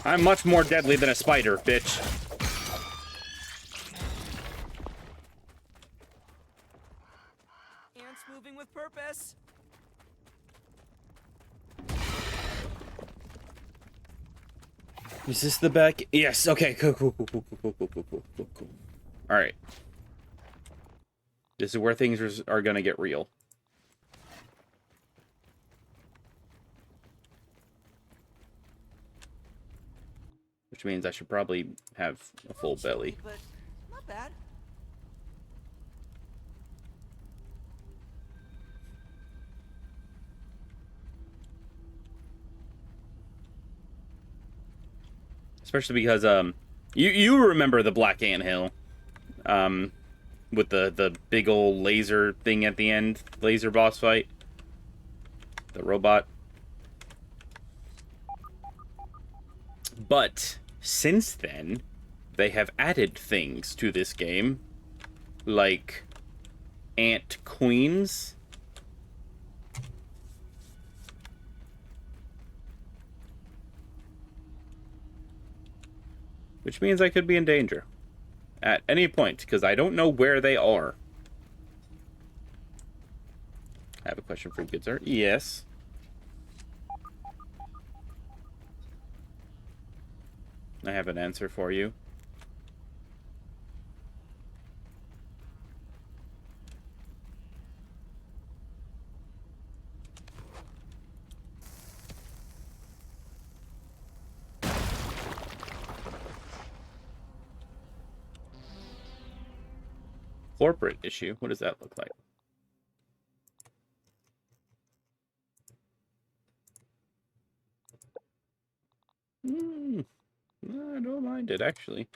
I'm much more deadly than a spider, bitch. Ants moving with purpose. Is this the back? Yes, okay, cool. Alright. This is where things are gonna get real. which means I should probably have a full belly. But not bad. Especially because you remember the Black Anthill, with the big old laser thing at the end, laser boss fight, the robot. But since then, they have added things to this game, like ant queens. Which means I could be in danger at any point, because I don't know where they are. I have a question for you, good sir. Yes. I have an answer for you. Corporate issue. What does that look like? I don't mind it, actually.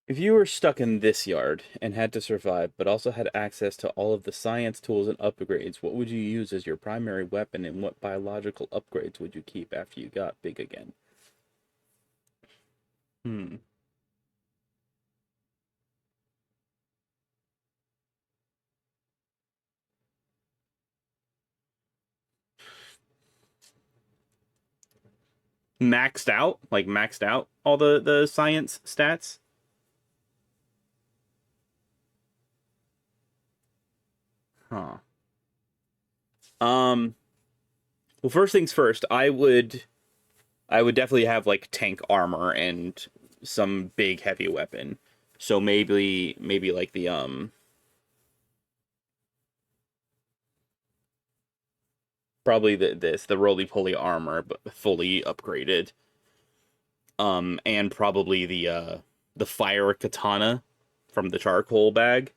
If you were stuck in this yard and had to survive, but also had access to all of the science tools and upgrades, what would you use as your primary weapon, and what biological upgrades would you keep after you got big again? Maxed out? Like maxed out all the science stats? Huh. Well, first things first, I would definitely have like tank armor and some big heavy weapon. So maybe like the probably the roly-poly armor, but fully upgraded. And probably the fire katana from the charcoal bag.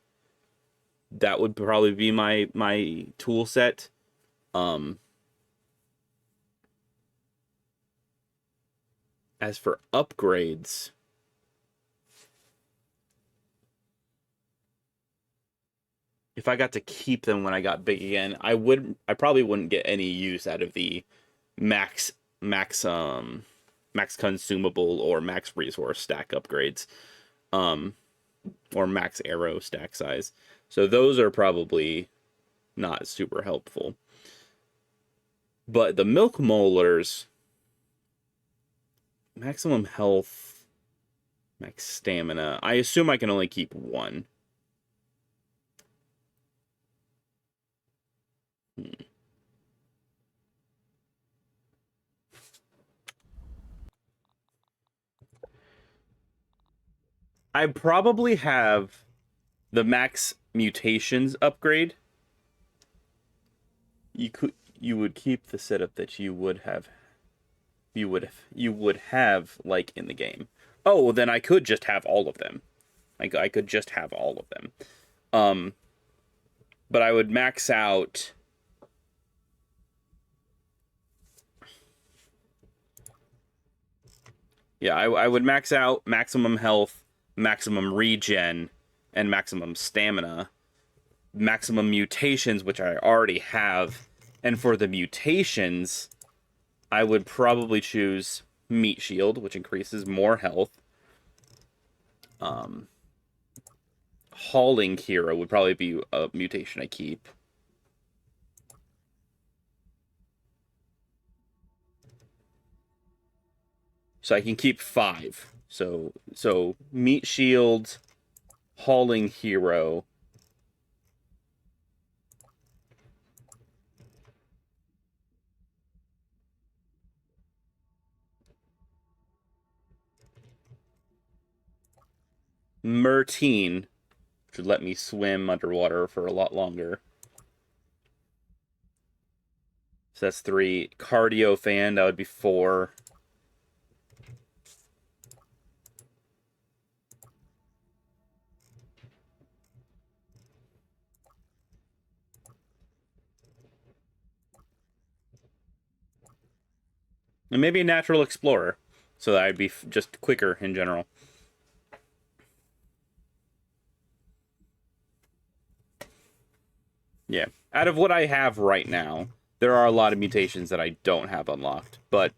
That would probably be my tool set. As for upgrades, if I got to keep them when I got big again, I probably wouldn't get any use out of the max max consumable or max resource stack upgrades, or max arrow stack size. So those are probably not super helpful. But the milk molars, maximum health, max stamina. I assume I can only keep one. I probably have the max mutations upgrade. You would keep the setup that you would have like in the game. Oh, well, then I could just have all of them. I could just have all of them. But I would max out. Yeah, I would max out maximum health, maximum regen, and maximum stamina. Maximum mutations, which I already have. And for the mutations, I would probably choose Meat Shield, which increases more health. Hauling Hero would probably be a mutation I keep. So I can keep 5. So Meat Shield, Hauling Hero. Mertine, which would let me swim underwater for a lot longer. So that's 3. Cardio fan, that would be 4. And maybe a natural explorer, so that I'd be just quicker in general. Yeah. Out of what I have right now, there are a lot of mutations that I don't have unlocked, but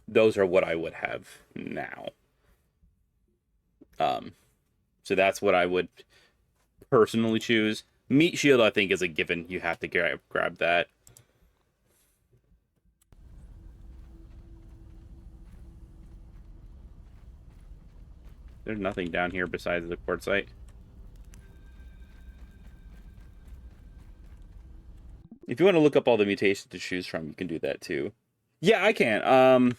those are what I would have now. So that's what I would personally choose. Meat Shield, I think, is a given. You have to grab that. There's nothing down here besides the quartzite. If you want to look up all the mutations to choose from, you can do that too. Yeah, I can.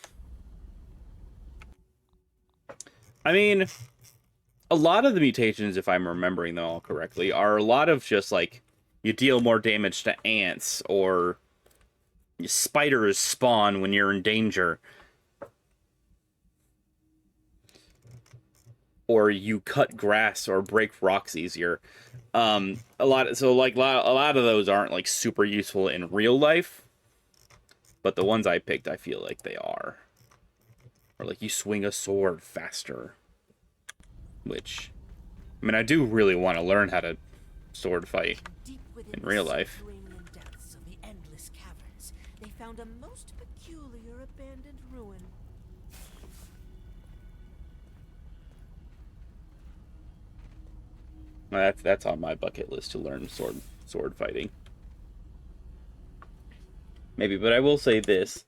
I mean, a lot of the mutations, if I'm remembering them all correctly, are a lot of just like you deal more damage to ants, or spiders spawn when you're in danger, or you cut grass or break rocks easier. A lot of those aren't like super useful in real life, but the ones I picked, I feel like they are. Or like you swing a sword faster, which, I mean, I do really want to learn how to sword fight in real life. Depths of the endless caverns, they found a most peculiar abandoned ruin. That's on my bucket list, to learn sword fighting. Maybe, but I will say this.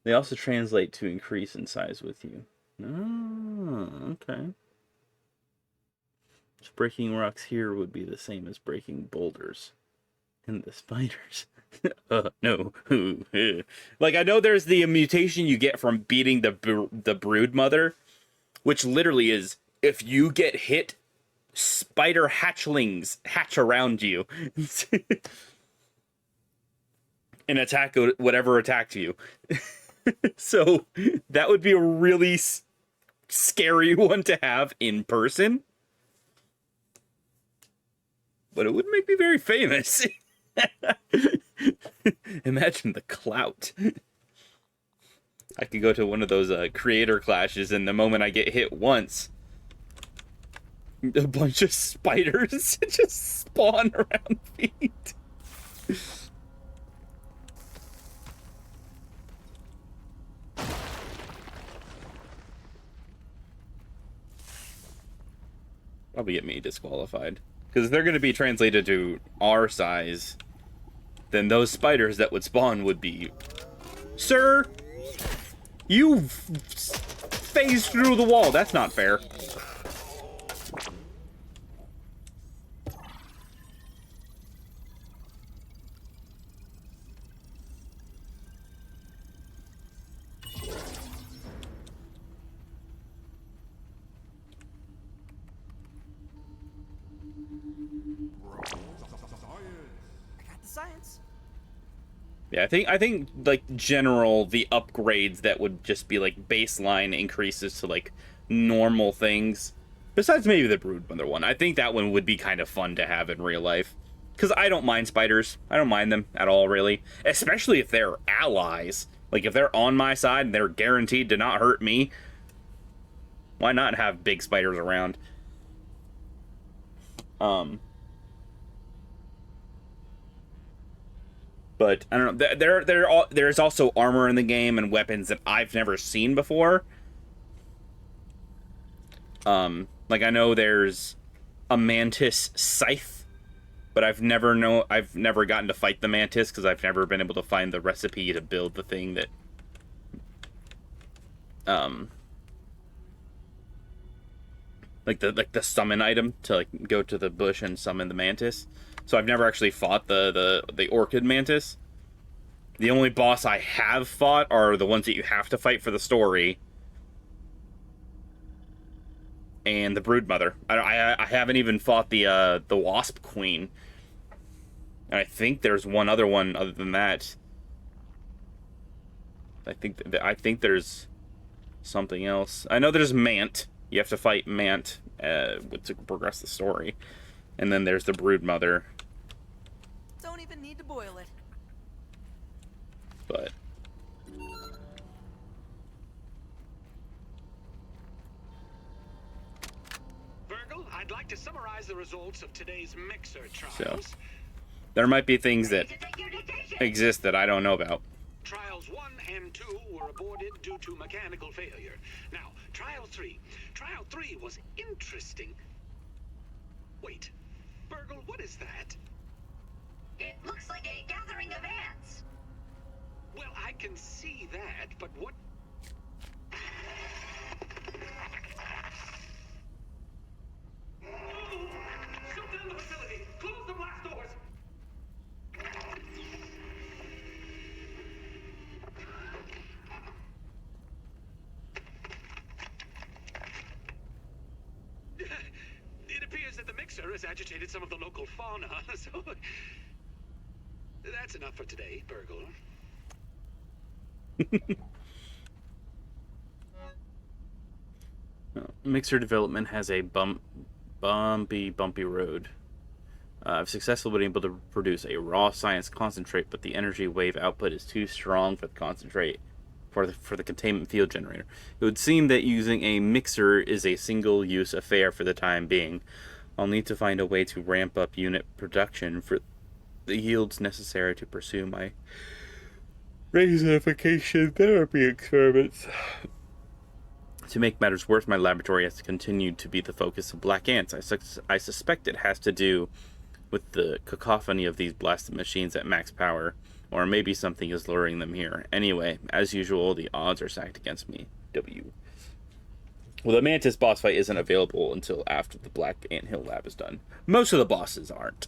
They also translate to increase in size with you. Oh, okay. So breaking rocks here would be the same as breaking boulders. And the spiders. No. Like, I know there's the mutation you get from beating the brood mother, which literally is, if you get hit, spider hatchlings hatch around you and attack whatever attacked you. So that would be a really scary one to have in person, but it would make me very famous. Imagine the clout. I could go to one of those creator clashes, and the moment I get hit once, a bunch of spiders just spawn around feet. Probably get me disqualified. Because if they're going to be translated to our size, then those spiders that would spawn would be... Sir! You phased through the wall. That's not fair. Yeah, I think like general the upgrades that would just be like baseline increases to like normal things, besides maybe the Broodmother one. I think that one would be kind of fun to have in real life, because I don't mind spiders. I don't mind them at all, really, especially if they're allies. Like if they're on my side and they're guaranteed to not hurt me, why not have big spiders around? But I don't know. There's also armor in the game and weapons that I've never seen before. Like I know there's a mantis scythe, but I've never gotten to fight the mantis because I've never been able to find the recipe to build the thing that like the summon item to like go to the bush and summon the mantis. So I've never actually fought the orchid mantis. The only boss I have fought are the ones that you have to fight for the story. and the Broodmother. I haven't even fought the Wasp Queen. And I think there's one other one other than that. I think there's something else. I know there's Mant. You have to fight Mant to progress the story. And then there's the Broodmother. Don't even need to boil it. But Virgil, I'd like to summarize the results of today's mixer trials. so there might be things that exist that I don't know about. Trials 1 and 2 were aborted due to mechanical failure. Now, Trial 3. Trial 3 was interesting. Wait, Virgil, what is that? It looks like a gathering of ants. Well, I can see that, but what... Shut down the facility! Close the blast doors! It appears that the mixer has agitated some of the local fauna, so... That's enough for today, Virgil. Mixer development has a bumpy road. I've successfully been able to produce a raw science concentrate, but the energy wave output is too strong for the concentrate for the containment field generator. It would seem that using a mixer is a single-use affair for the time being. I'll need to find a way to ramp up unit production for the yields necessary to pursue my rasification therapy experiments. To make matters worse, my laboratory has continued to be the focus of black ants. I suspect it has to do with the cacophony of these blasted machines at max power, or maybe something is luring them here. Anyway, as usual, the odds are stacked against me. W. Well, the Mantis boss fight isn't available until after the Black Ant Hill lab is done. Most of the bosses aren't.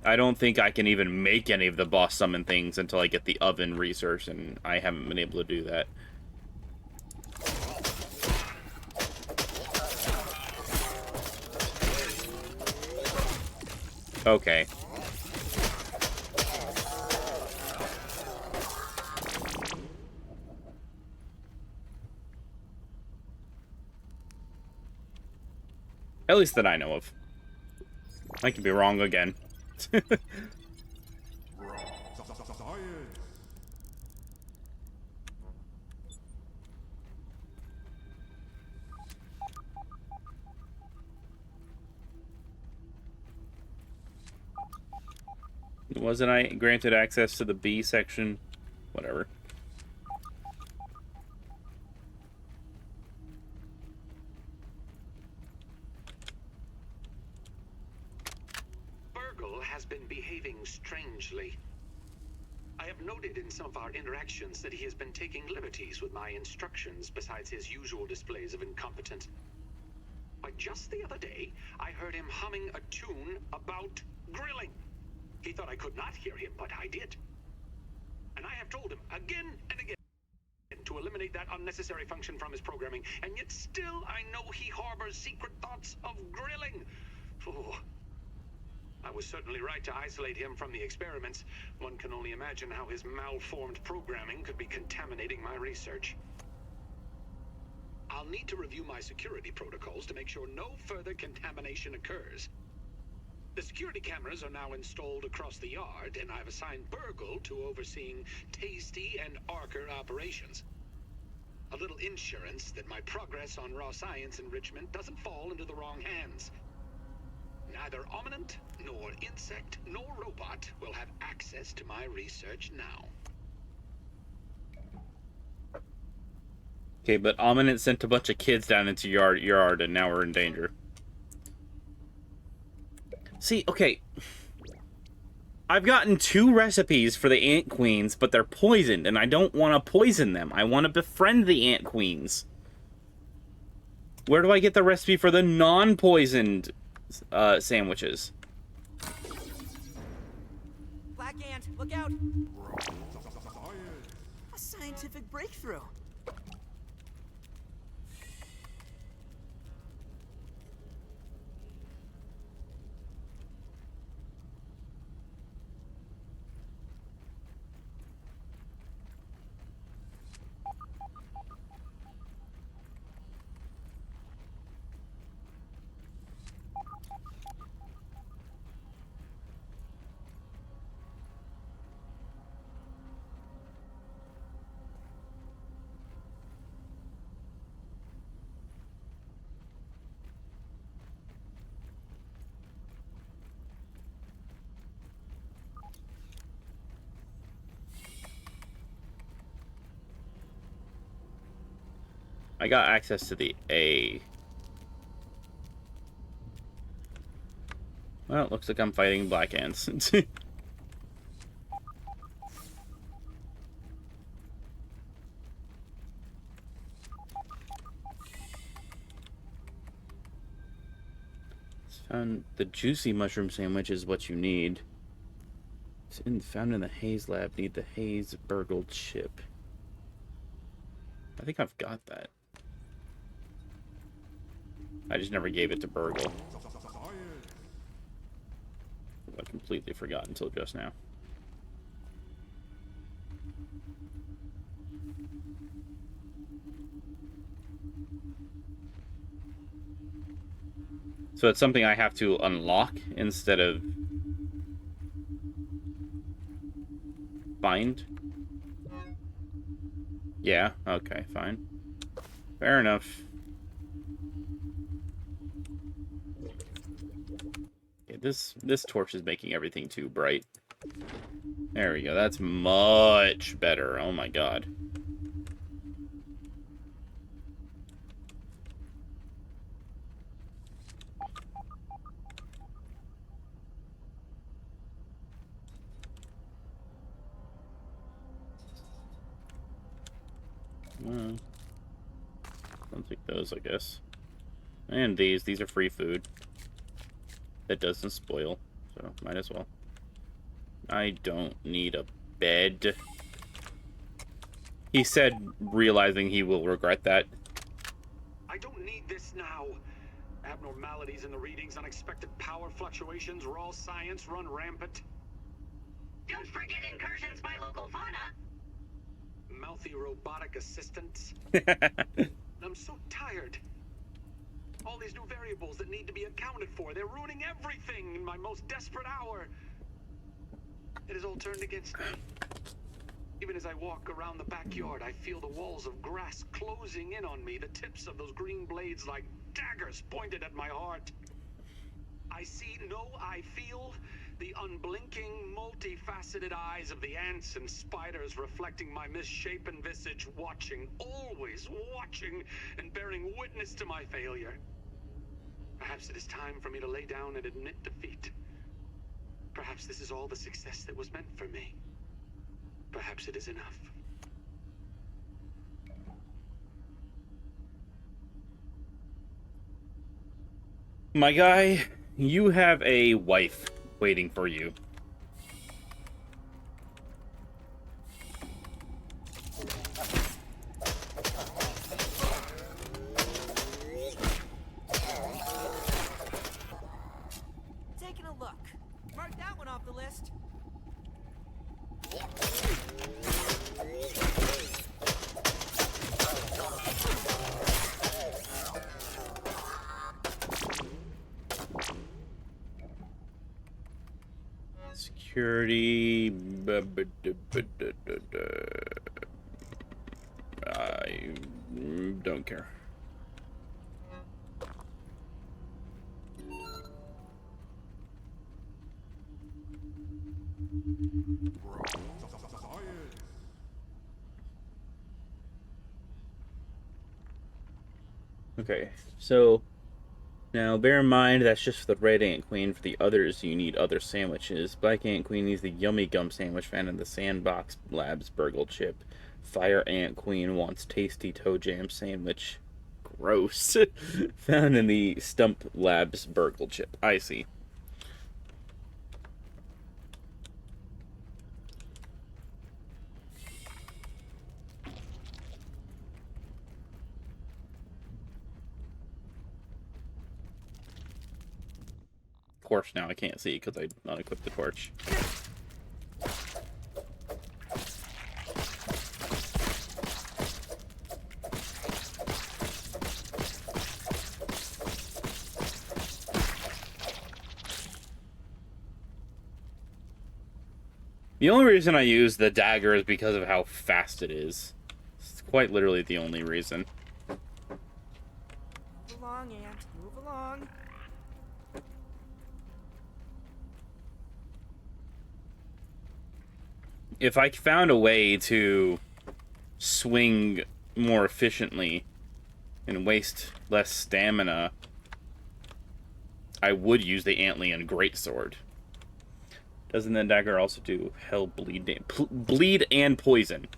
I don't think I can even make any of the boss summon things until I get the oven research, and I haven't been able to do that. Okay. At least that I know of. I could be wrong again. Wasn't I granted access to the B section? Whatever. Virgil has been behaving strangely. I have noted in some of our interactions that he has been taking liberties with my instructions besides his usual displays of incompetence. But just the other day, I heard him humming a tune about grilling. He thought I could not hear him, but I did. And I have told him again and again to eliminate that unnecessary function from his programming, and yet still I know he harbors secret thoughts of grilling. Oh. I was certainly right to isolate him from the experiments. One can only imagine how his malformed programming could be contaminating my research. I'll need to review my security protocols to make sure no further contamination occurs. The security cameras are now installed across the yard, and I've assigned Virgil to overseeing Tasty and Archer operations. A little insurance that my progress on raw science enrichment doesn't fall into the wrong hands. Neither Ominent, nor insect, nor robot will have access to my research now. Okay, but Ominent sent a bunch of kids down into your yard, and now we're in danger. See, okay. I've gotten 2 recipes for the ant queens, but they're poisoned, and I don't want to poison them. I want to befriend the ant queens. Where do I get the recipe for the non-poisoned sandwiches? Black ant, look out! A scientific breakthrough. I got access to the A. Well, looks like I'm fighting black ants. Found the juicy mushroom sandwich is what you need. Found in the Haze lab. Need the Haze burgled chip. I think I've got that. I just never gave it to Burgle. I completely forgot until just now. So it's something I have to unlock instead of find? Yeah, okay, fine. Fair enough. Okay, this torch is making everything too bright. There we go, that's much better. Oh my god. I'll take those, I guess. And these are free food. That doesn't spoil, so might as well. I don't need a bed. He said, realizing he will regret that. I don't need this now. Abnormalities in the readings, unexpected power fluctuations, raw science run rampant. Don't forget incursions by local fauna. Mouthy robotic assistants. I'm so tired. All these new variables that need to be accounted for, they're ruining everything in my most desperate hour. It has all turned against me. Even as I walk around the backyard, I feel the walls of grass closing in on me, the tips of those green blades like daggers pointed at my heart. I see, no, I feel the unblinking, multifaceted eyes of the ants and spiders reflecting my misshapen visage, watching, always watching, and bearing witness to my failure. Perhaps it is time for me to lay down and admit defeat. Perhaps this is all the success that was meant for me. Perhaps it is enough. My guy, you have a wife waiting for you. Taking a look. Mark that one off the list. Security. I don't care. Okay, so now bear in mind that's just for the red ant queen. For the others, you need other sandwiches. Black ant queen needs the yummy gum sandwich found in the Sandbox Labs burgle chip. Fire ant queen wants tasty toe jam sandwich. Gross. Found in the Stump Labs burgle chip. I see. Of course, now I can't see because I unequipped the torch. The only reason I use the dagger is because of how fast it is. It's quite literally the only reason. Move along, Ant. Move along. If I found a way to swing more efficiently and waste less stamina, I would use the Antlion Greatsword. Doesn't the dagger also do hell bleed, bleed and poison?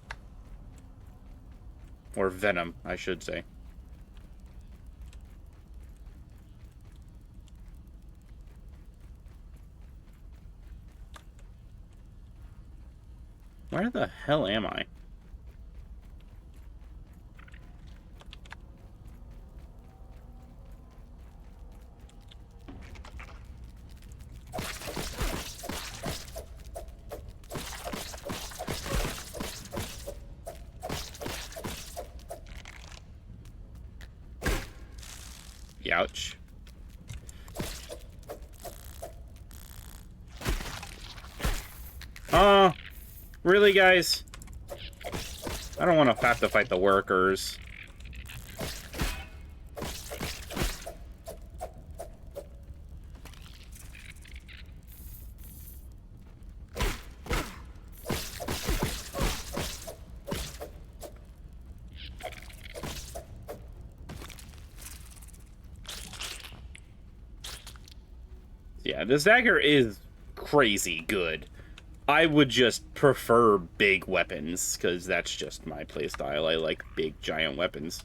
Or venom, I should say. Where the hell am I? Ouch. Really, guys? I don't want to have to fight the workers. Yeah, this dagger is crazy good. I would just prefer big weapons, because that's just my playstyle. I like big, giant weapons.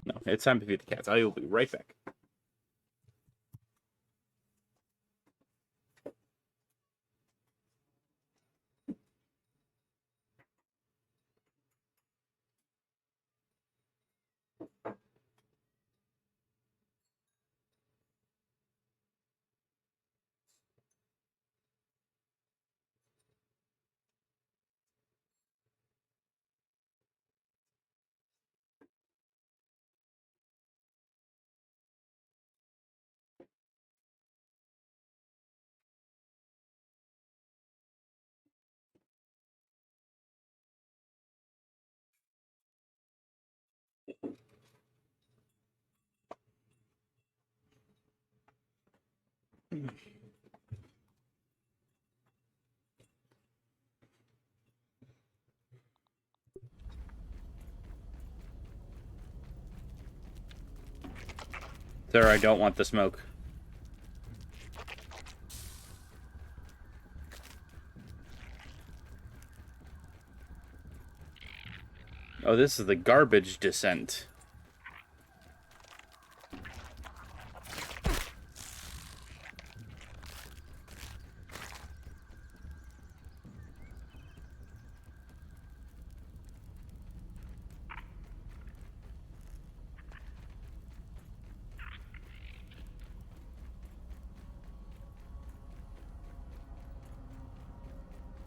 No, it's time to feed the cats. I will be right back. Sir, I don't want the smoke. Oh, this is the garbage descent.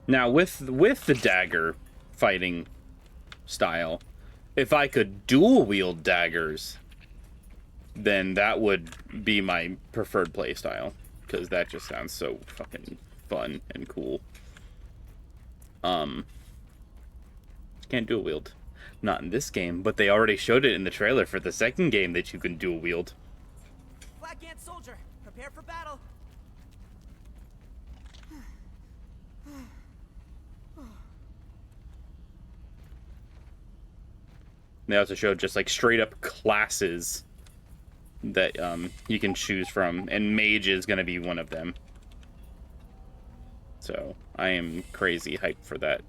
Now, with the dagger fighting style, if I could dual wield daggers, then that would be my preferred playstyle, because that just sounds so fucking fun and cool. Can't dual wield. Not in this game, but they already showed it in the trailer for the second game that you can dual wield. Black Ant Soldier, prepare for battle. They also showed just like straight up classes that you can choose from, and mage is going to be one of them. So I am crazy hyped for that.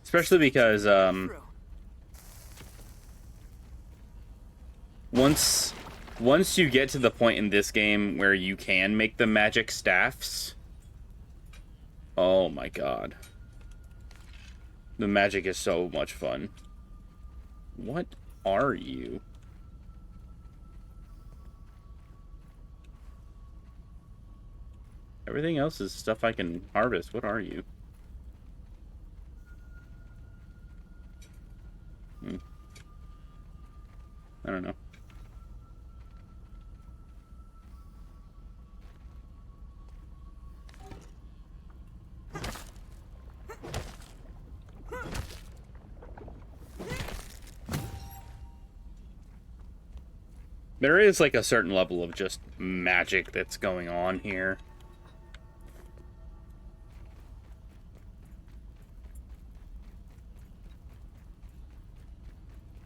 Especially because once you get to the point in this game where you can make the magic staffs, oh my god. The magic is so much fun. What are you? Everything else is stuff I can harvest. What are you? I don't know. There is like a certain level of just magic that's going on here.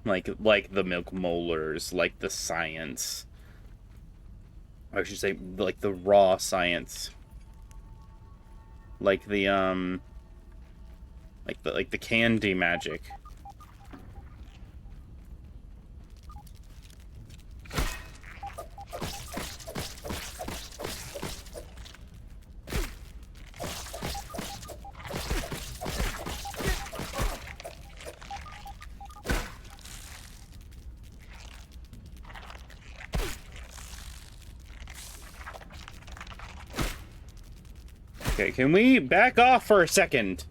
Like the milk molars, like the science. I should say like the raw science. Like the like the candy magic. Okay, can we back off for a second?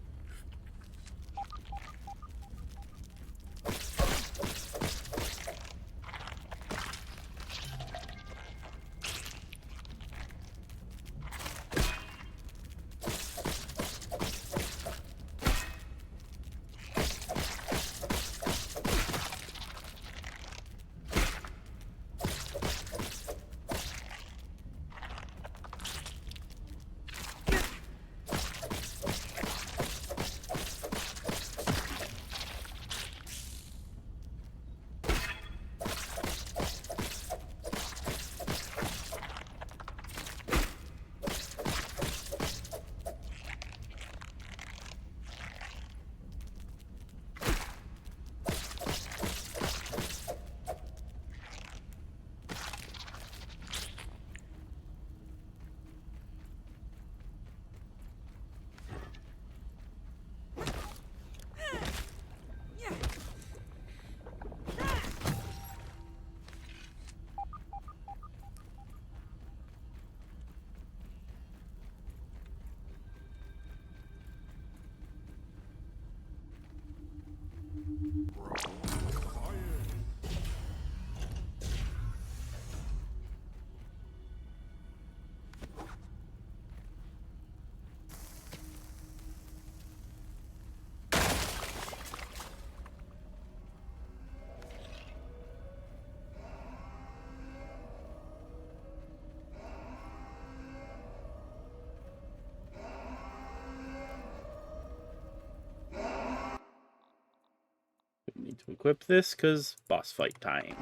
Need to equip this because boss fight time.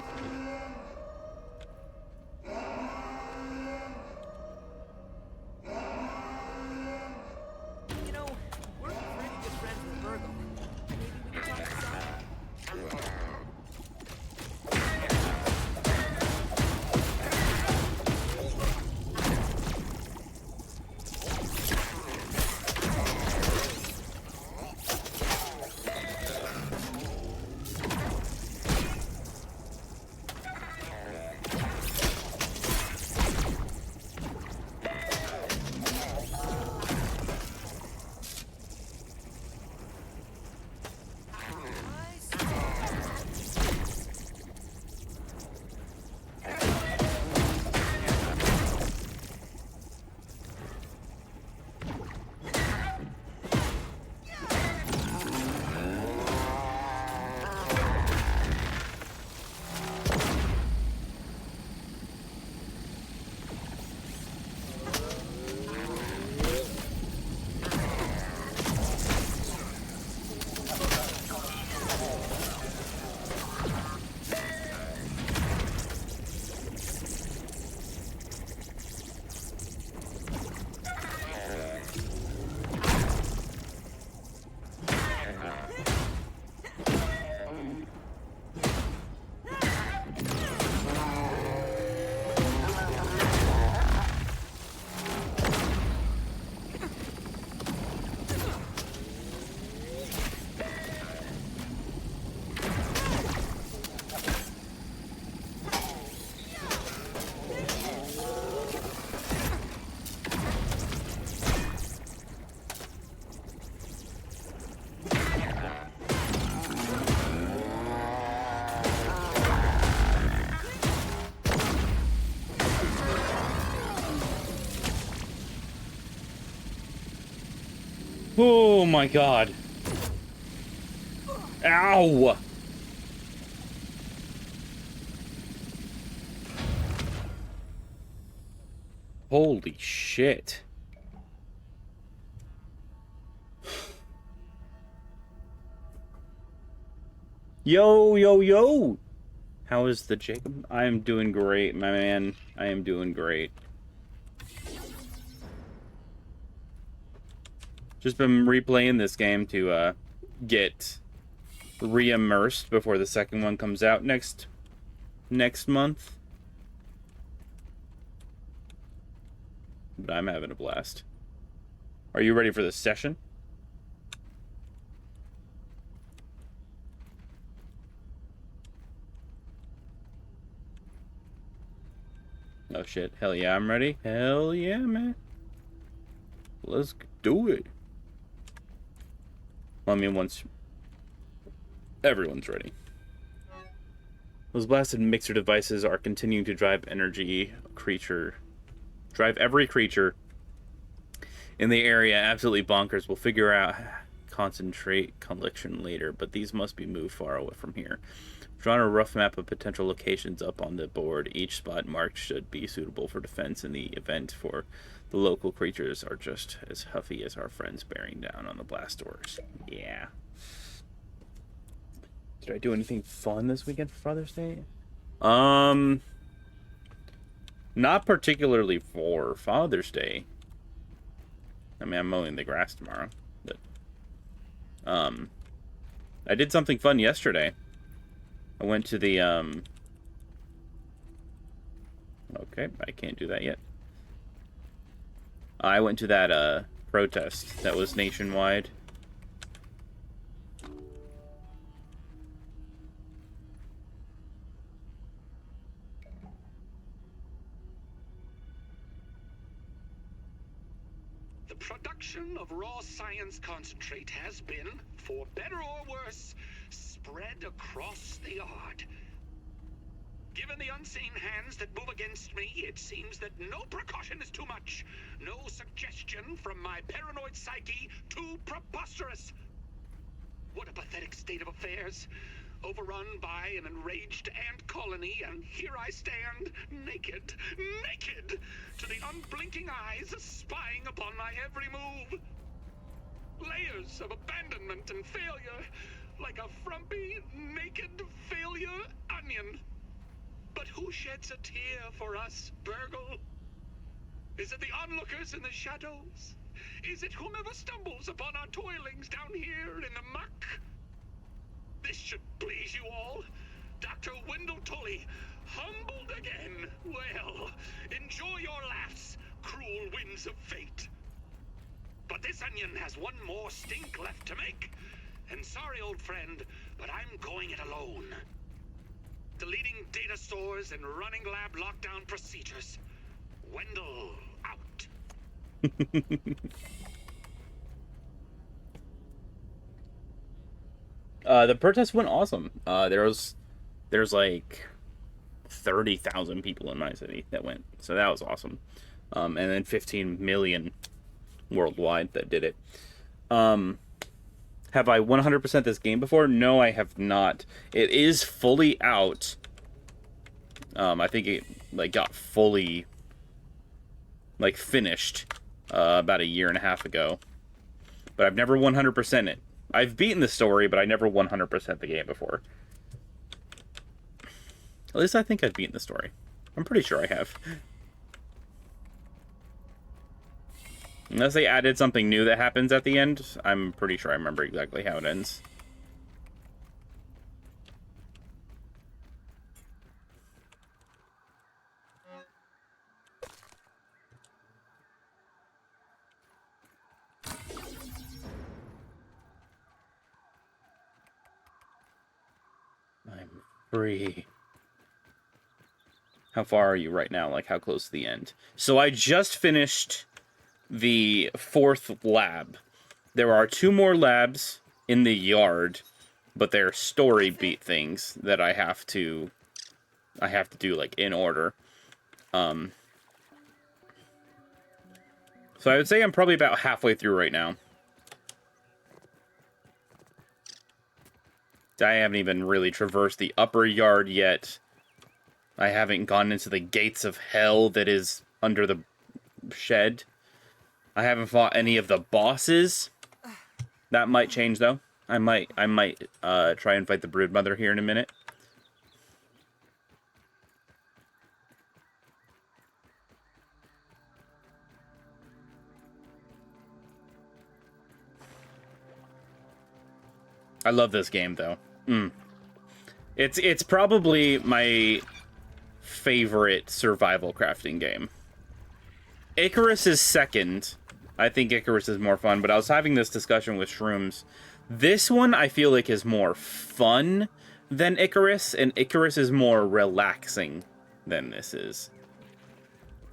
You know, we're pretty good friends with Virgo. Maybe we can talk this out. Oh my god. Ow! Holy shit. Yo, yo, yo! How is the Jacob? I am doing great, my man. I am doing great. Just been replaying this game to get re-immersed before the second one comes out next month. But I'm having a blast. Are you ready for the session? Oh shit. Hell yeah, I'm ready. Hell yeah, man. Let's do it. Well, I mean, once everyone's ready. Those blasted mixer devices are continuing to drive every creature in the area absolutely bonkers. We'll figure out concentrate collection later, but these must be moved far away from here. Drawn a rough map of potential locations up on the board. Each spot marked should be suitable for defense in the event, for the local creatures are just as huffy as our friends bearing down on the blast doors. Yeah. Did I do anything fun this weekend for Father's Day? Not particularly for Father's Day. I mean, I'm mowing the grass tomorrow, but I did something fun yesterday. I went to the okay, I can't do that yet. I went to that protest that was nationwide. The production of raw science concentrate has been, for better or worse, spread across the yard. Given the unseen hands that move against me, it seems that no precaution is too much. No suggestion from my paranoid psyche too preposterous. What a pathetic state of affairs. Overrun by an enraged ant colony, and here I stand, naked, to the unblinking eyes spying upon my every move. Layers of abandonment and failure, like a frumpy, naked failure onion. But who sheds a tear for us, Burgle? Is it the onlookers in the shadows? Is it whomever stumbles upon our toilings down here in the muck? This should please you all. Dr. Wendell Tully, humbled again. Well, enjoy your laughs, cruel winds of fate. But this onion has one more stink left to make. And sorry, old friend, but I'm going it alone. Deleting data stores and running lab lockdown procedures. Wendell out. The protest went awesome. There's like 30,000 people in my city that went, so that was awesome. And then 15 million worldwide that did it. Have I 100% this game before? No, I have not. It is fully out. I think it got fully finished about a year and a half ago. But I've never 100% it. I've beaten the story, but I never 100% the game before. At least I think I've beaten the story. I'm pretty sure I have. Unless they added something new that happens at the end, I'm pretty sure I remember exactly how it ends. I'm free. How far are you right now? Like, how close to the end? So I just finished the 4th lab. There are 2 more labs in the yard, but they're story beat things that I have to do like in order. So I would say I'm probably about halfway through right now. I haven't even really traversed the upper yard yet. I haven't gone into the gates of hell that is under the shed. I haven't fought any of the bosses. That might change though. I might try and fight the Broodmother here in a minute. I love this game though. It's probably my favorite survival crafting game. Icarus is second. I think Icarus is more fun, but I was having this discussion with Shrooms. This one I feel like is more fun than Icarus, and Icarus is more relaxing than this is.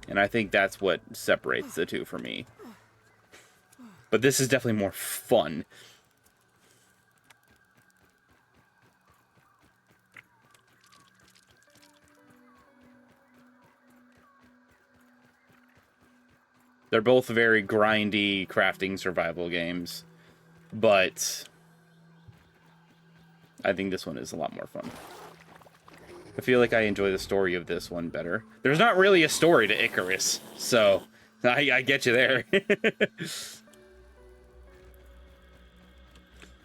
And I think that's what separates the two for me. But this is definitely more fun. They're both very grindy, crafting survival games. But I think this one is a lot more fun. I feel like I enjoy the story of this one better. There's not really a story to Icarus, so I get you there.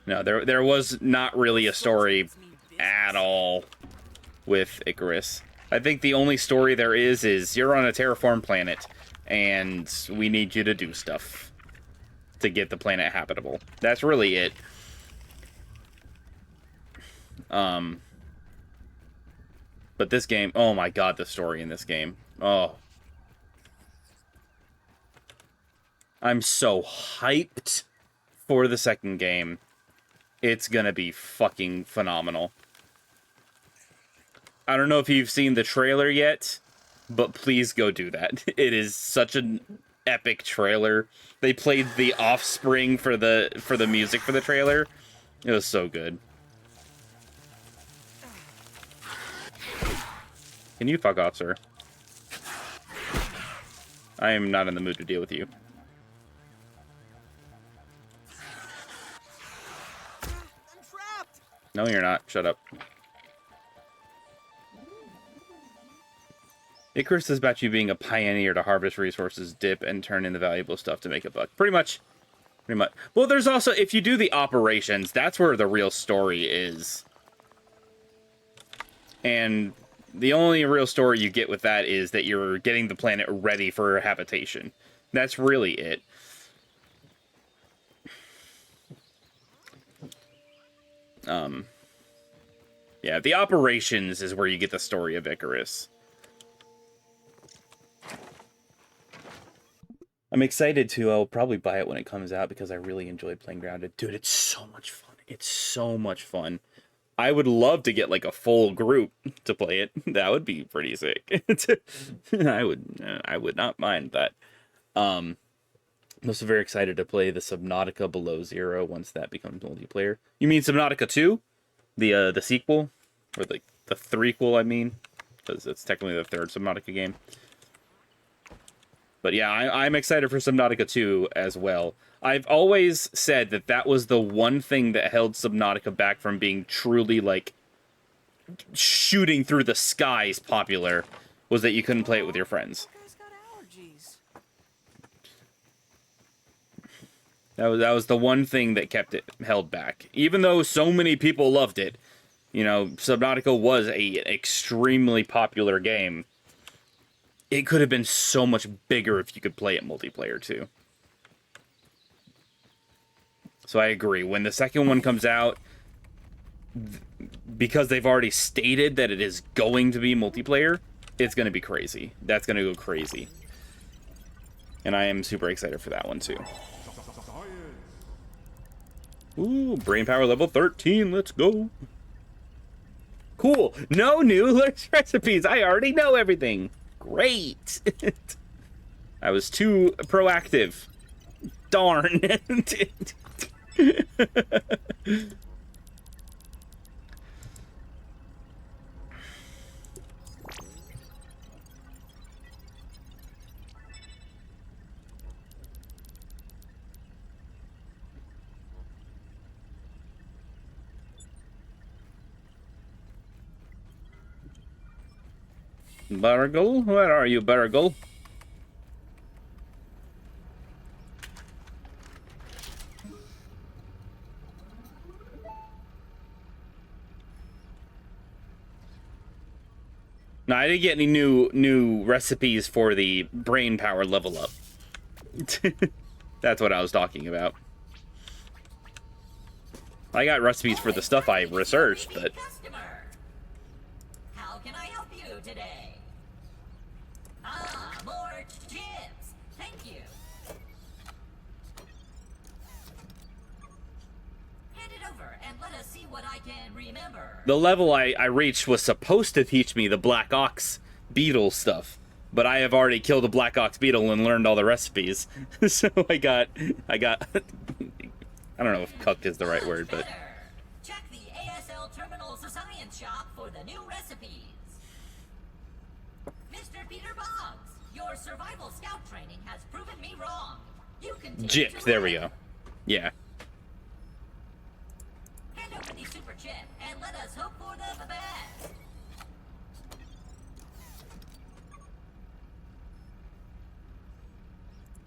No, there was not really a story at all with Icarus. I think the only story there is you're on a terraform planet, and we need you to do stuff to get the planet habitable. That's really it. But this game, oh my god, the story in this game. Oh. I'm so hyped for the second game. It's gonna be fucking phenomenal. I don't know if you've seen the trailer yet, but please go do that. It is such an epic trailer. They played The Offspring for the music for the trailer. It was so good. Can you fuck off, sir? I am not in the mood to deal with you. I'm trapped. No, you're not. Shut up. Icarus is about you being a pioneer to harvest resources, dip, and turn in the valuable stuff to make a buck. Pretty much. Pretty much. Well, there's also, if you do the operations, that's where the real story is. And the only real story you get with that is that you're getting the planet ready for habitation. That's really it. Yeah, the operations is where you get the story of Icarus. I'm excited to, I'll probably buy it when it comes out because I really enjoyed playing Grounded. Dude, it's so much fun. It's so much fun. I would love to get like a full group to play it. That would be pretty sick. I would not mind that. I'm also very excited to play the Subnautica Below Zero once that becomes multiplayer. You mean Subnautica 2? The sequel? Or the threequel, I mean? Because it's technically the third Subnautica game. But yeah, I'm excited for Subnautica 2 as well. I've always said that that was the one thing that held Subnautica back from being truly, like, shooting through the skies popular, was that you couldn't play it with your friends. This guy's got allergies. That was the one thing that kept it held back. Even though so many people loved it, you know, Subnautica was an extremely popular game. It could have been so much bigger if you could play it multiplayer too. So I agree. When the second one comes out, because they've already stated that it is going to be multiplayer, it's going to be crazy. That's going to go crazy. And I am super excited for that one too. Ooh, brain power level 13. Let's go. Cool. No new recipes. I already know everything. Great. I was too proactive. Darn. Burgle? Where are you, Burgle? No, I didn't get any new recipes for the brain power level up. That's what I was talking about. I got recipes for the stuff I researched, but Customer. How can I help you today? Ah, more chips. Thank you. Hand it over and let us see what I can remember. the level I reached was supposed to teach me the Black Ox beetle stuff. But I have already killed a Black Ox beetle and learned all the recipes. So I got I don't know if cucked is the right word, but Better. Check the ASL Terminal's Science Shop for the new recipes. Mr. Peter Boggs, your survival scout training has proven me wrong. You continue gypped, to there we learn. go. Yeah. Hand over the super chip and let us hope for the best.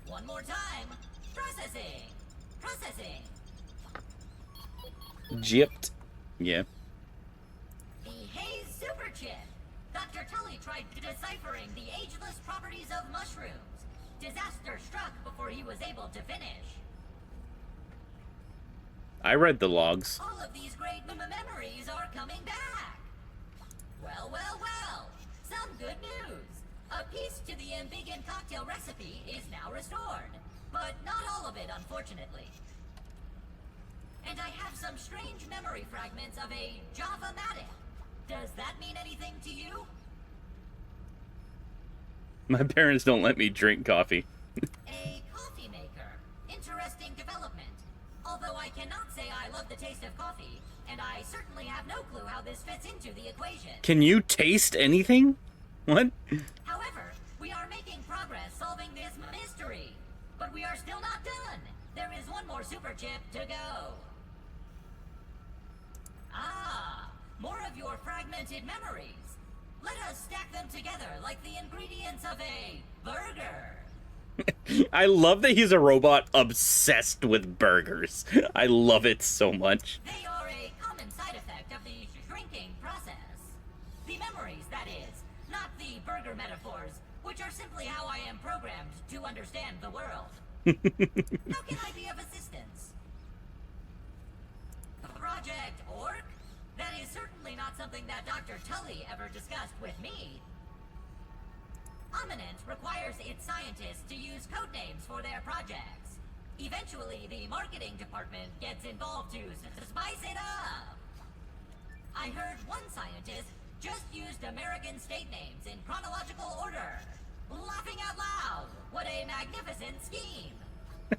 One more time. Processing. Processing. Gypped. Yeah. The Haze Super Chip. Dr. Tully tried deciphering the ageless properties of mushrooms. Disaster struck before he was able to finish. I read the logs. All of these great memories are coming back. Well, well, well. Some good news. A piece to the Embiggen cocktail recipe is now restored. But not all of it, unfortunately. And I have some strange memory fragments of a Java-matic. Does that mean anything to you? My parents don't let me drink coffee. A coffee maker. Interesting development. Although I cannot say I love the taste of coffee, and I certainly have no clue how this fits into the equation. Can you taste anything? What? However, we are making progress solving this mystery. But we are still not done. There is one more super chip to go. Ah, more of your fragmented memories. Let us stack them together like the ingredients of a burger. I love that he's a robot obsessed with burgers. I love it so much. They are a common side effect of the shrinking process. The memories, that is, not the burger metaphors, which are simply how I am programmed to understand the world. How can I be of assistance? Project Orc? That is certainly not something that Dr. Tully ever discussed with me. Ominent requires its scientists to use code names for their projects. Eventually, the marketing department gets involved to spice it up. I heard one scientist just used American state names in chronological order. Laughing out loud! What a magnificent scheme!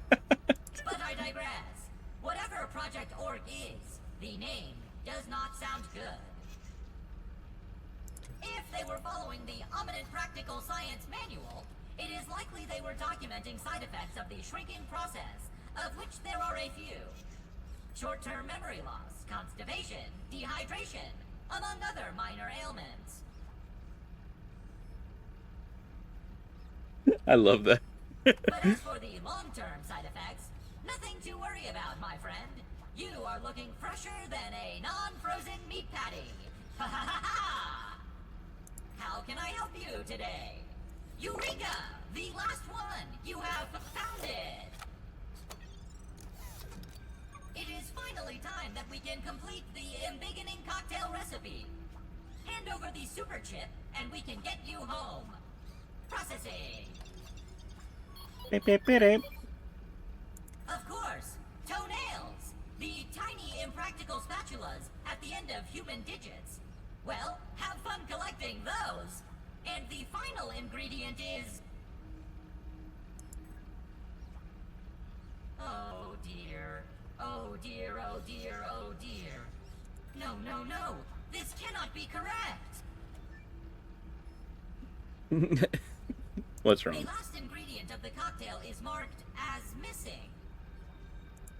But I digress. Whatever Project Orc is, the name does not sound good. If they were following the Ominent Practical Science Manual, it is likely they were documenting side effects of the shrinking process, of which there are a few. Short-term memory loss, constipation, dehydration, among other minor ailments. I love that. But as for the long-term side effects, nothing to worry about, my friend. You are looking fresher than a non-frozen meat patty. Ha ha ha ha! How can I help you today? Eureka! The last one! You have found it! It is finally time that we can complete the embiggening cocktail recipe. Hand over the super chip, and we can get you home. Processing. Of course, toenails! The tiny impractical spatulas at the end of human digits. Well, have fun collecting those. And the final ingredient is... Oh dear. Oh dear, oh dear, oh dear. No, no, no. This cannot be correct. What's The wrong? last ingredient of the cocktail is marked as missing.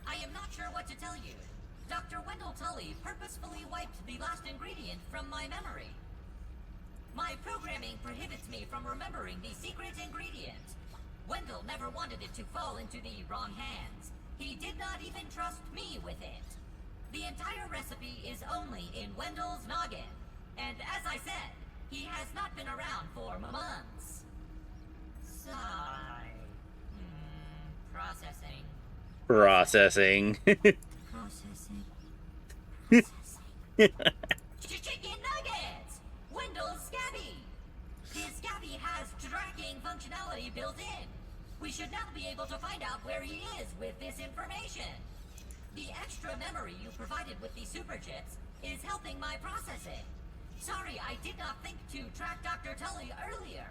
I am not sure what to tell you. Dr. Wendell Tully purposefully wiped the last ingredient from my memory. My programming prohibits me from remembering the secret ingredient. Wendell never wanted it to fall into the wrong hands. He did not even trust me with it. The entire recipe is only in Wendell's noggin. And as I said, He has not been around for months. Sigh. Processing. Processing. Processing. Processing. Chicken nuggets! Wendell Scabby! His Scabby has tracking functionality built in. We should now be able to find out where he is with this information. The extra memory you provided with the super chips is helping my processing. Sorry, I did not think to track Dr. Tully earlier.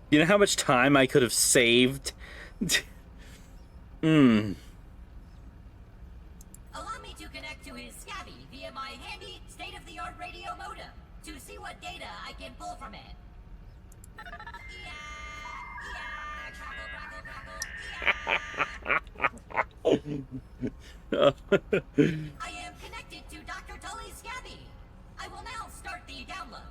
You know how much time I could have saved? Hmm. Allow me to connect to his Scabby via my handy state-of-the-art radio modem to see what data I can pull from it. I am connected to Dr. Tully's Scabby. I will now start the download.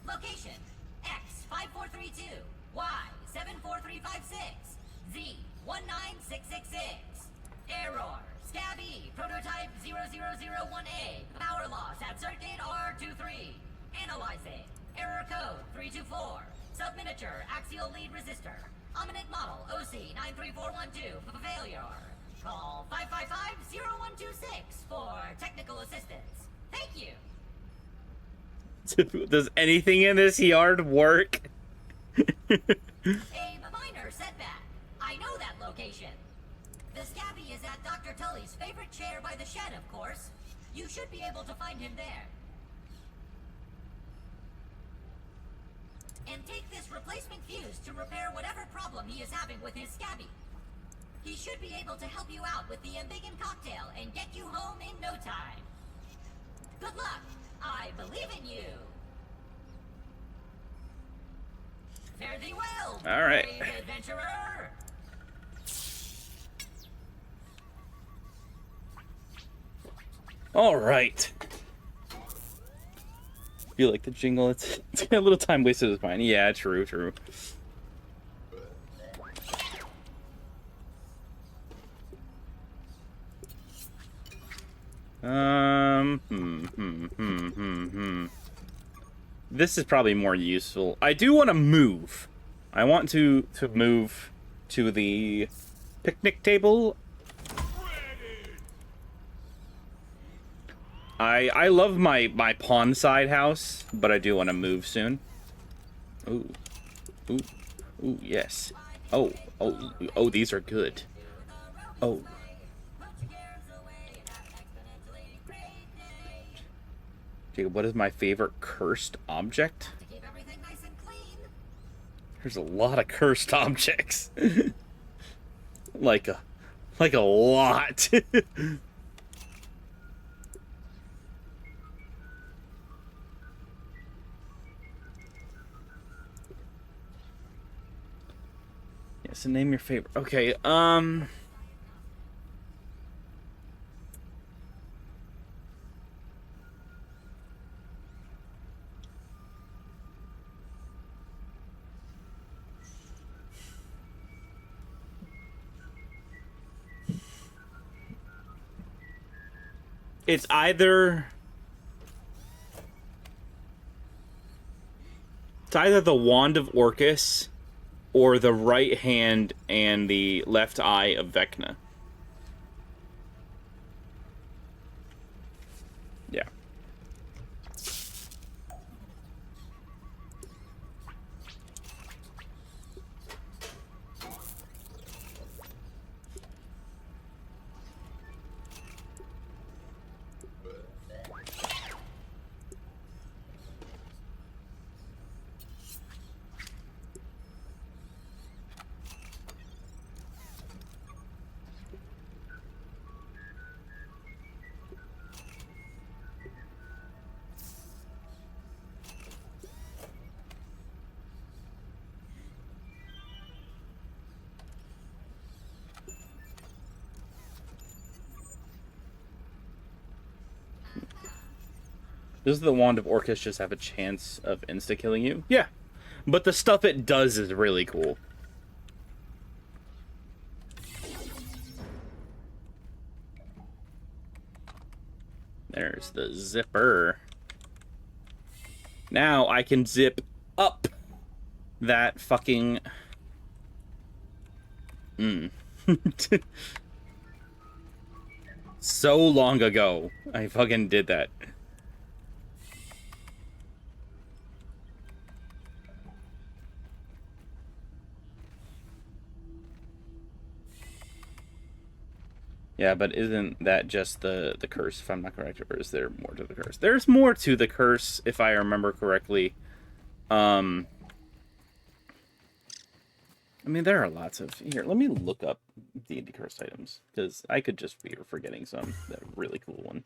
Location: X5432, Y74356, Z19666. Error: Scabby, prototype 0001A, power loss at circuit R23. Analyzing. Error code 324. Subminiature axial lead resistor. Ominent model OC93412. Failure. Call 555-0126 for technical assistance. Thank you. Does anything in this yard work? A minor setback. I know that location. The Scabby is at Dr. Tully's favorite chair by the shed, of course. You should be able to find him there. And take this replacement fuse to repair whatever problem he is having with his Scabby. He should be able to help you out with the Embiggen cocktail and get you home in no time. Good luck. I believe in you. Fare thee well, All right. brave adventurer. All right. Feel like the jingle. It's a little time wasted is fine. Yeah, true. This is probably more useful. I do want to move. I want to move to the picnic table. I love my pawn side house, but I do want to move soon. Ooh, yes. Oh, these are good. Oh. Jacob, what is my favorite cursed object? To keep everything nice and clean. There's a lot of cursed objects. like a lot. Yes, and name your favorite. Okay, it's either the Wand of Orcus or the right hand and the left eye of Vecna. Yeah. Does the Wand of Orcus just have a chance of insta-killing you? Yeah. But the stuff it does is really cool. There's the zipper. Now I can zip up that fucking... So long ago, I fucking did that. Yeah, but isn't that just the curse, if I'm not correct, or is there more to the curse? There's more to the curse, if I remember correctly. I mean, there are lots of... Here, let me look up D&D curse items, because I could just be forgetting some. That really cool one.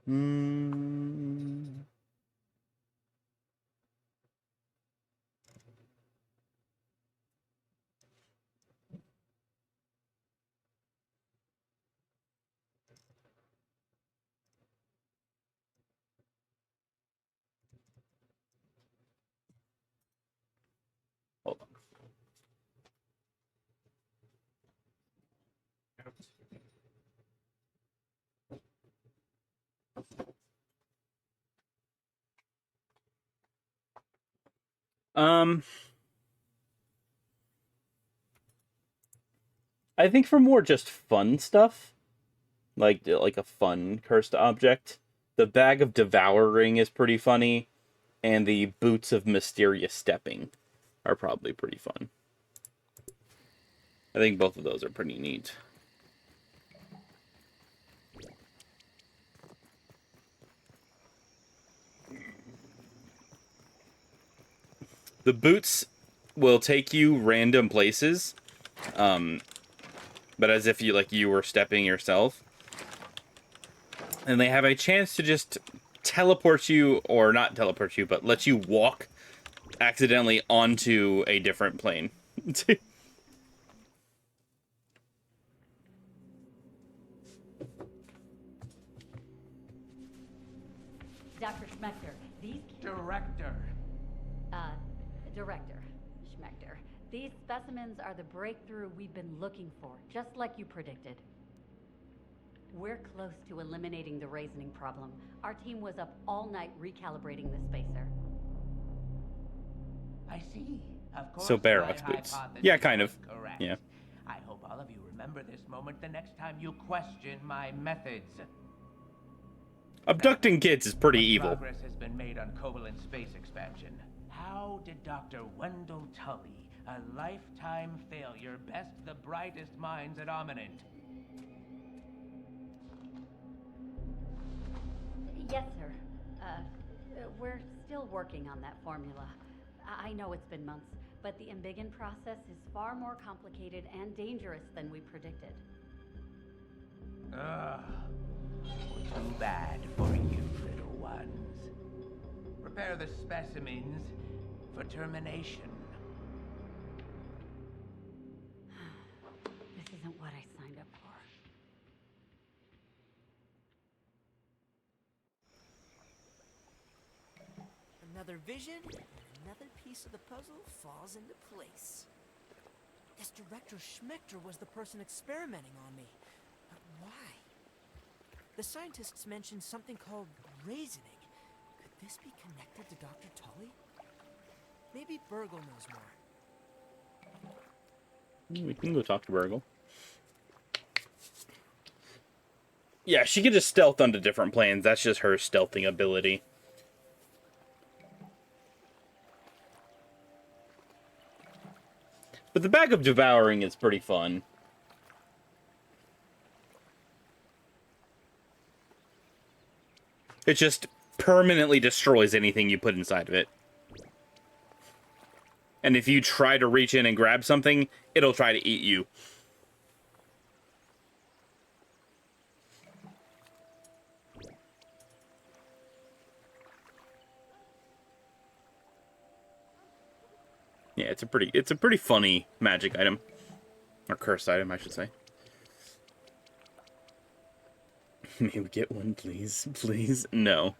Hmm... Hold on. I think for more just fun stuff, like a fun cursed object, the Bag of Devouring is pretty funny, and the Boots of Mysterious Stepping are probably pretty fun. I think both of those are pretty neat. The boots will take you random places, but as if you were stepping yourself. And they have a chance to just teleport you, or not teleport you, but let you walk accidentally onto a different plane. Dr. Schmechter, these... Director. Director Schmechter. These specimens are the breakthrough we've been looking for, just like you predicted. We're close to eliminating the raisoning problem. Our team was up all night recalibrating the spacer. I see. Of course. So Barrock's my boots. hypothesis Yeah, kind of. was correct. Yeah. I hope all of you remember this moment the next time you question my methods. Abducting kids is pretty evil. Progress has been made on Kovalent space expansion. How did Dr. Wendell Tully, a lifetime failure, best the brightest minds at Ominent? Yes, sir. We're still working on that formula. I know it's been months, but the Embiggen process is far more complicated and dangerous than we predicted. Ugh. Too bad for you, little ones. Prepare the specimens for termination. This isn't what I signed up for. Another vision, and another piece of the puzzle falls into place. This Director Schmechter was the person experimenting on me. But why? The scientists mentioned something called raisoning. Could this be connected to Dr. Tully? Maybe Burgle knows more. We can go talk to Burgle. Yeah, she could just stealth onto different planes. That's just her stealthing ability. But the Bag of Devouring is pretty fun. It just permanently destroys anything you put inside of it. And if you try to reach in and grab something, it'll try to eat you. Yeah, it's a pretty funny magic item. Or cursed item, I should say. May we get one, please? Please? No.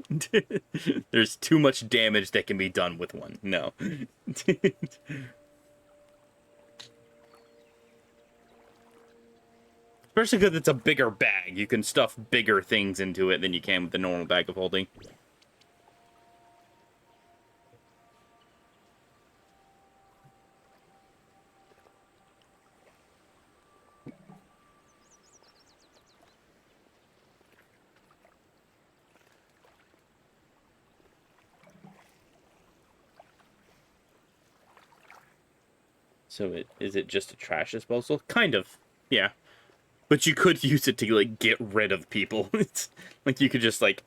There's too much damage that can be done with one. No. Especially because it's a bigger bag. You can stuff bigger things into it than you can with the normal bag of holding. So is it just a trash disposal? Kind of, yeah. But you could use it to, like, get rid of people. It's, like, you could just, like,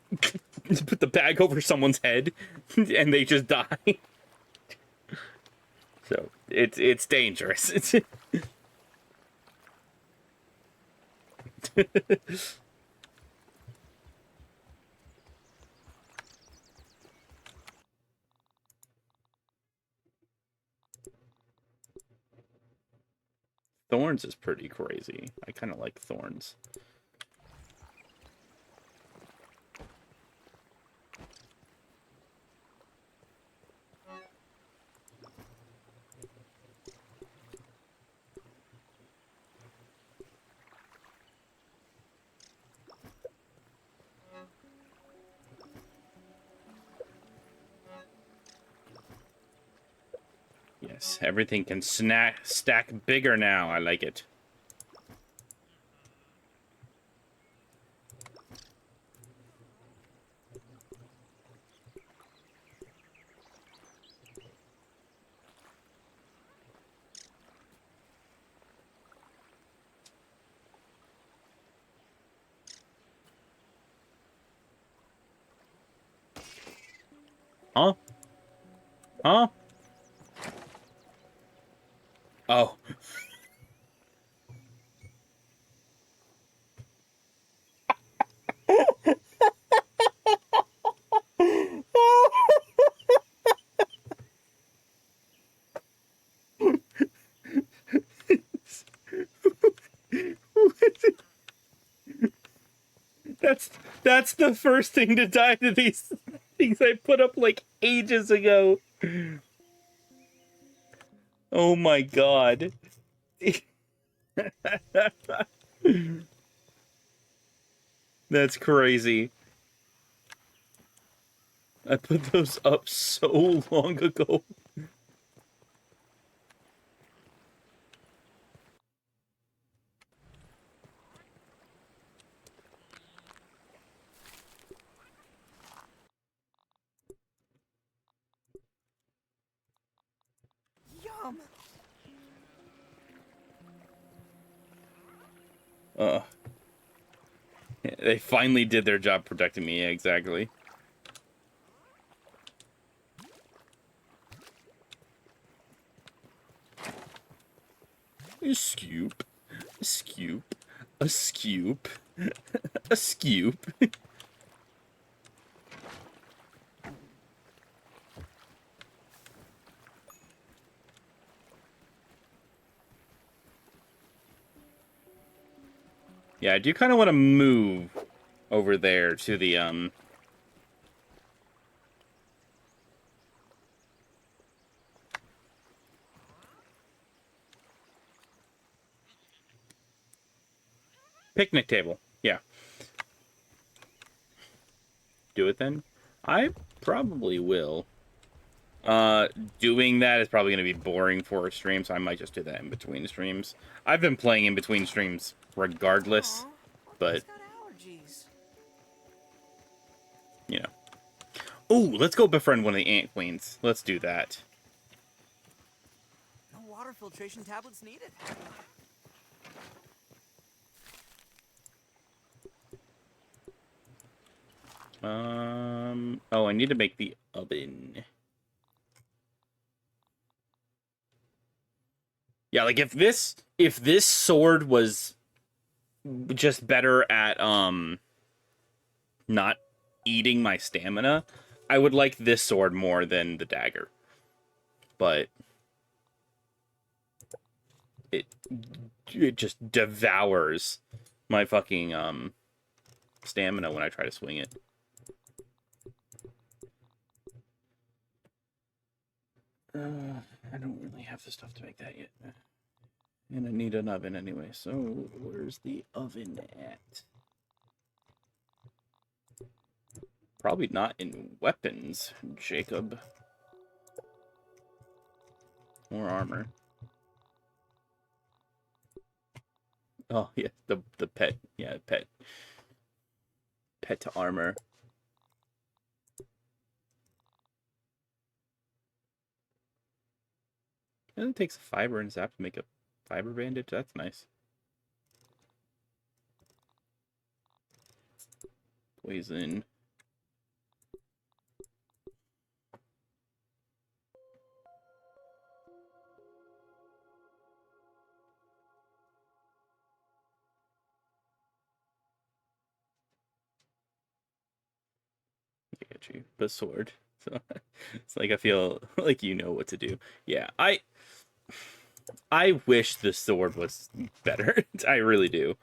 put the bag over someone's head, and they just die. So, it's dangerous. Thorns is pretty crazy. I kind of like thorns. Yes, everything can stack bigger now. I like it. Huh? Huh? Oh. That's the first thing to die to these things I put up like ages ago. Oh my god. That's crazy. I put those up so long ago. Yum. They finally did their job protecting me, yeah, exactly. A scoop. A scoop. A scoop. A scoop. Yeah, I do kind of want to move over there to the, picnic table. Yeah. Do it then? I probably will. Doing that is probably going to be boring for a stream, so I might just do that in between streams. I've been playing in between streams regardless, Aw, but, Orpheus got allergies. you know. Ooh, let's go befriend one of the ant queens. Let's do that. No water water filtration tablets needed. Oh, I need to make the oven. Yeah, like if this sword was just better at not eating my stamina, I would like this sword more than the dagger. But it just devours my fucking stamina when I try to swing it. I don't really have the stuff to make that yet. And I need an oven anyway, so where's the oven at? Probably not in weapons, Jacob. Or armor. Oh, yeah, the pet. Yeah, pet. Pet to armor. And it takes a fiber and zap to make a fiber bandage. That's nice. Poison. I get you. The sword. So it's like I feel like you know what to do. Yeah, I wish the sword was better. I really do.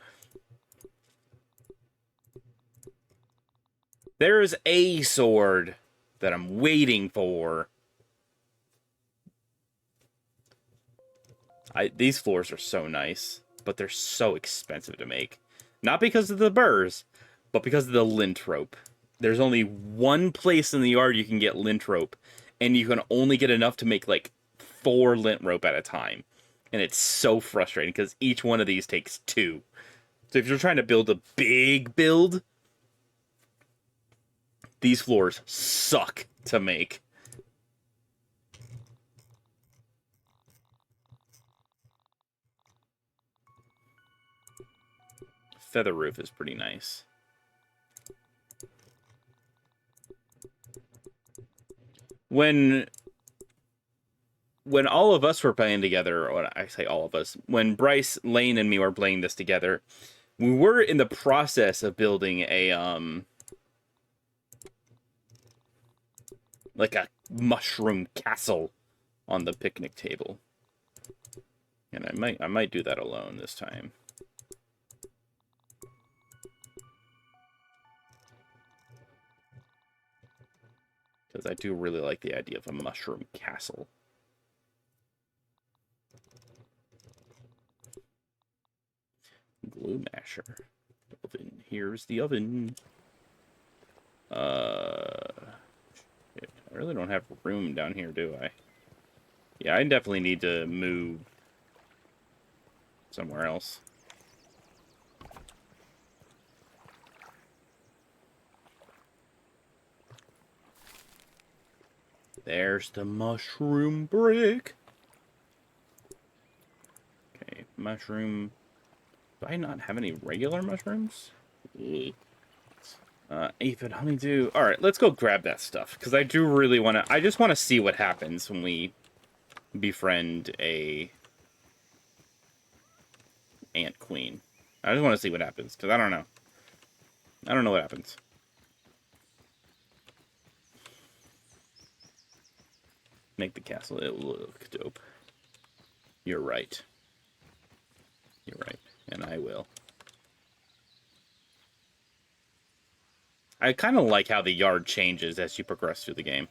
There's a sword that I'm waiting for. These floors are so nice, but they're so expensive to make. Not because of the burrs, but because of the lint rope. There's only one place in the yard you can get lint rope, and you can only get enough to make like 4 lint rope at a time. And it's so frustrating because each one of these takes 2. So if you're trying to build a big build, these floors suck to make. Feather roof is pretty nice. When all of us were playing together, or I say all of us, when Bryce, Lane, and me were playing this together, we were in the process of building a like a mushroom castle on the picnic table. And I might do that alone this time. Because I do really like the idea of a mushroom castle. Glue masher. Oven. Here's the oven. Shit. I really don't have room down here, do I? Yeah, I definitely need to move somewhere else. There's the mushroom brick. Okay, mushroom. Do I not have any regular mushrooms? Aphid, honeydew. Alright, let's go grab that stuff. Because I do really want to... I just want to see what happens when we befriend a ant queen. I just want to see what happens. Because I don't know. I don't know what happens. Make the castle look dope. You're right. You're right. And I will. I kind of like how the yard changes as you progress through the game.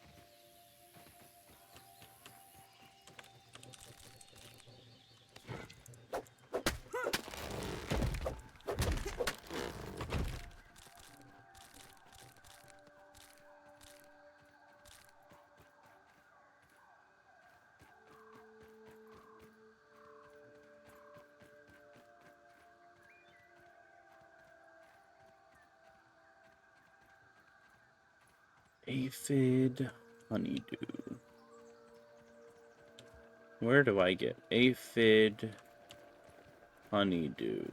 Aphid, honeydew. Where do I get aphid honeydew?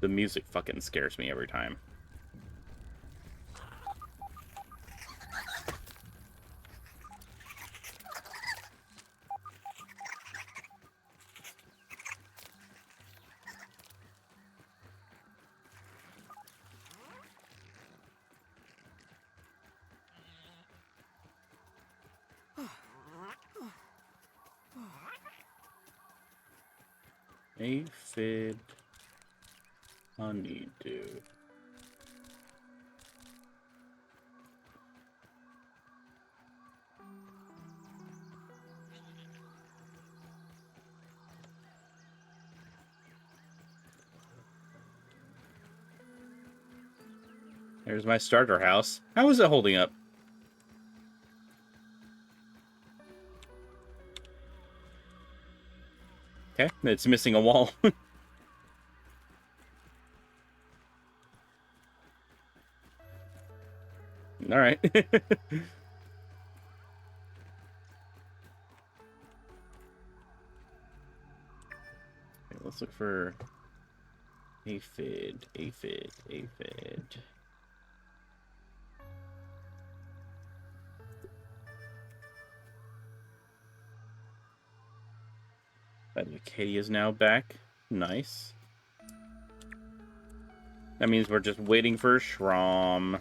The music fucking scares me every time. Aphid honeydew. There's my starter house. How is it holding up? Okay, it's missing a wall. All right. Okay, let's look for aphid. Acadia is now back. Nice. That means we're just waiting for Shrom.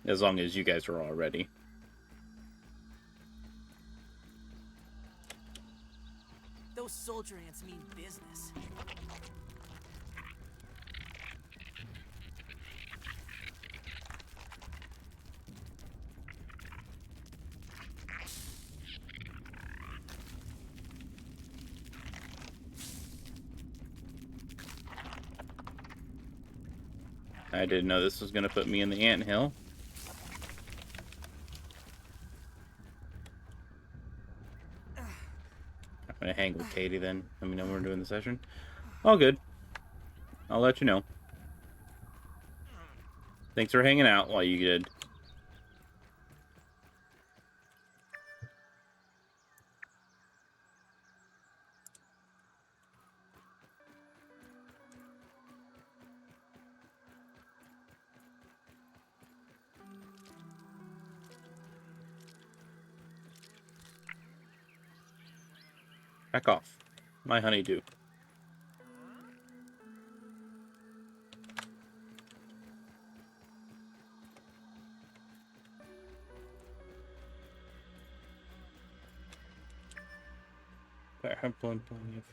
As long as you guys are all ready. Those soldier ants mean business. I didn't know this was going to put me in the anthill. I'm going to hang with Katie then. Let me know when we're doing the session. All good. I'll let you know. Thanks for hanging out while you did. Back off. My honeydew. I have plenty of...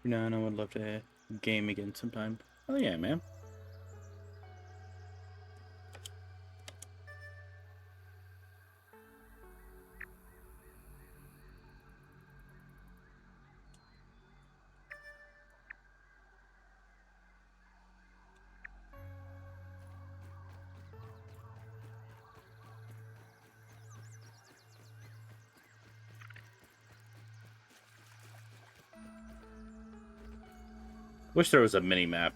No, I would love to game again sometime. Oh yeah, man. Wish there was a mini map.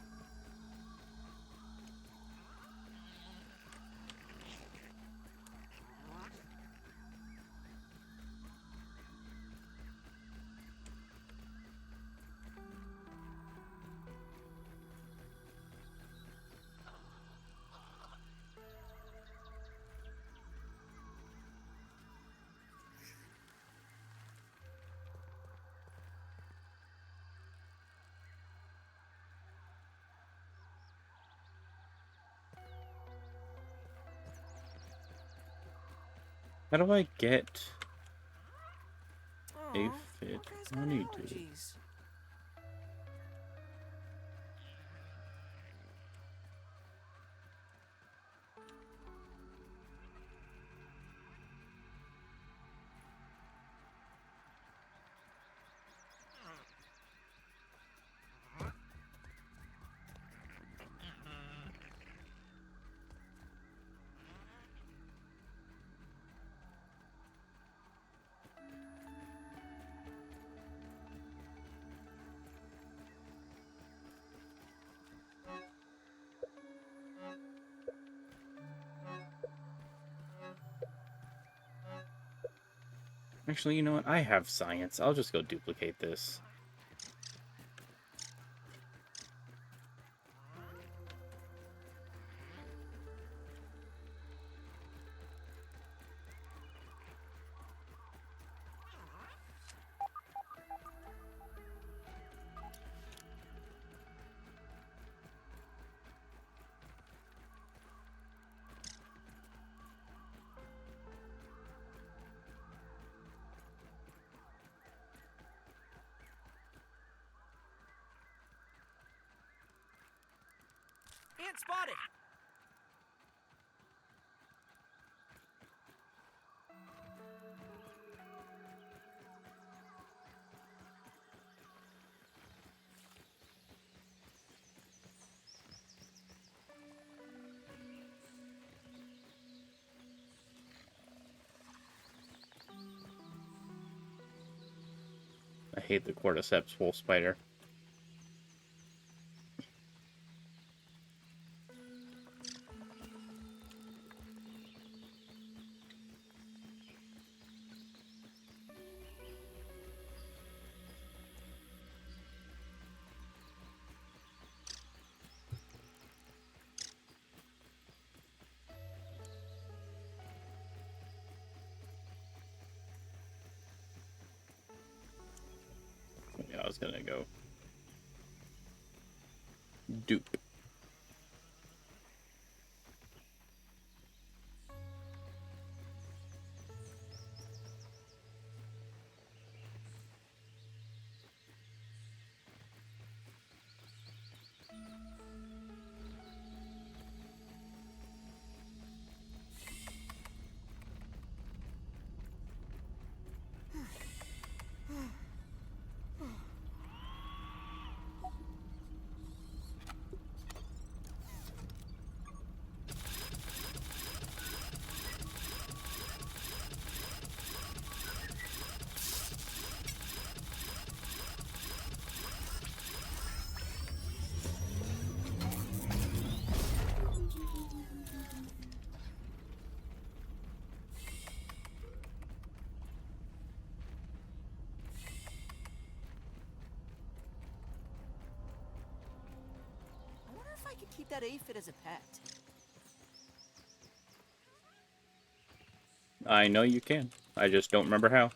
How do I get a fit honeydew? Allergies. Actually, you know what? I have science. I'll just go duplicate this. Ant spotted! I hate the cordyceps wolf spider. Yeah, I was gonna go dupe. I wonder if I could keep that aphid as a pet. I know you can. I just don't remember how.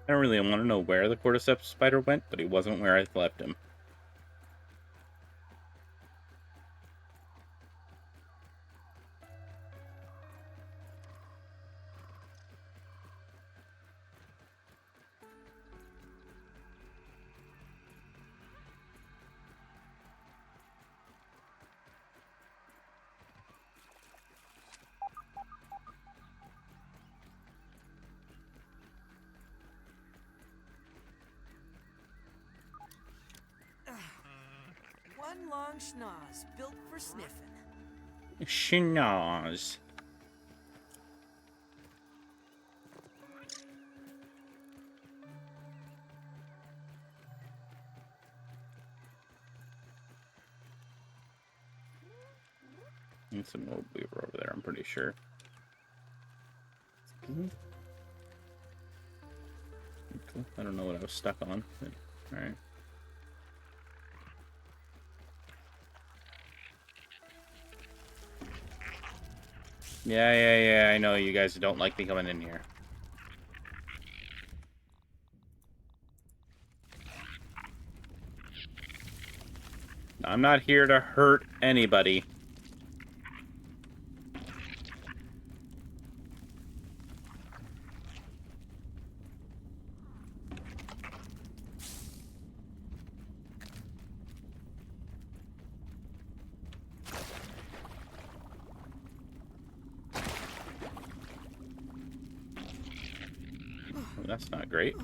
I don't really want to know where the cordyceps spider went, but he wasn't where I left him. One long schnoz built for sniffing. Schnoz. And some old weaver over there, I'm pretty sure. I don't know what I was stuck on. Alright. Yeah, I know you guys don't like me coming in here. I'm not here to hurt anybody. That's not great.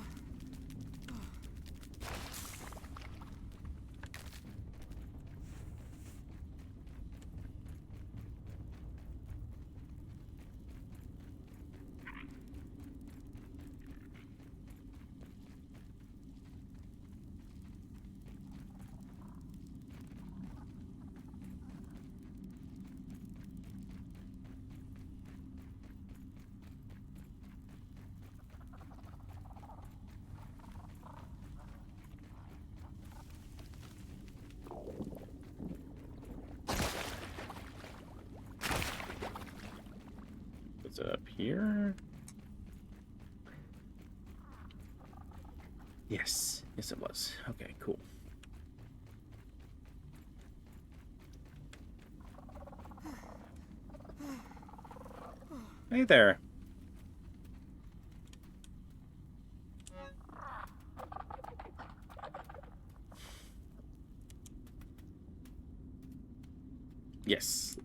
Is it up here? Yes. Yes, it was. Okay, cool. Hey there. Yes.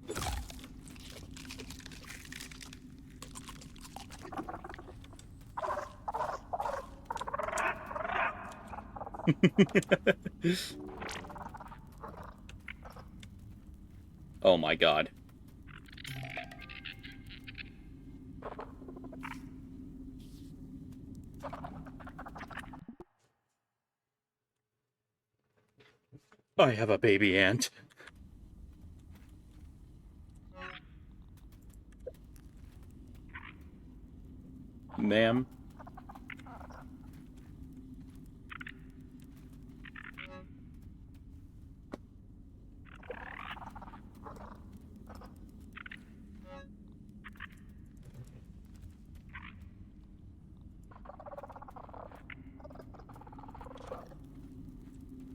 Oh my god. I have a baby ant. Ma'am.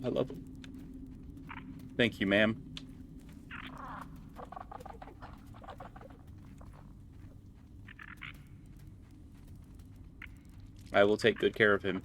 I love them. Thank you, ma'am. I will take good care of him.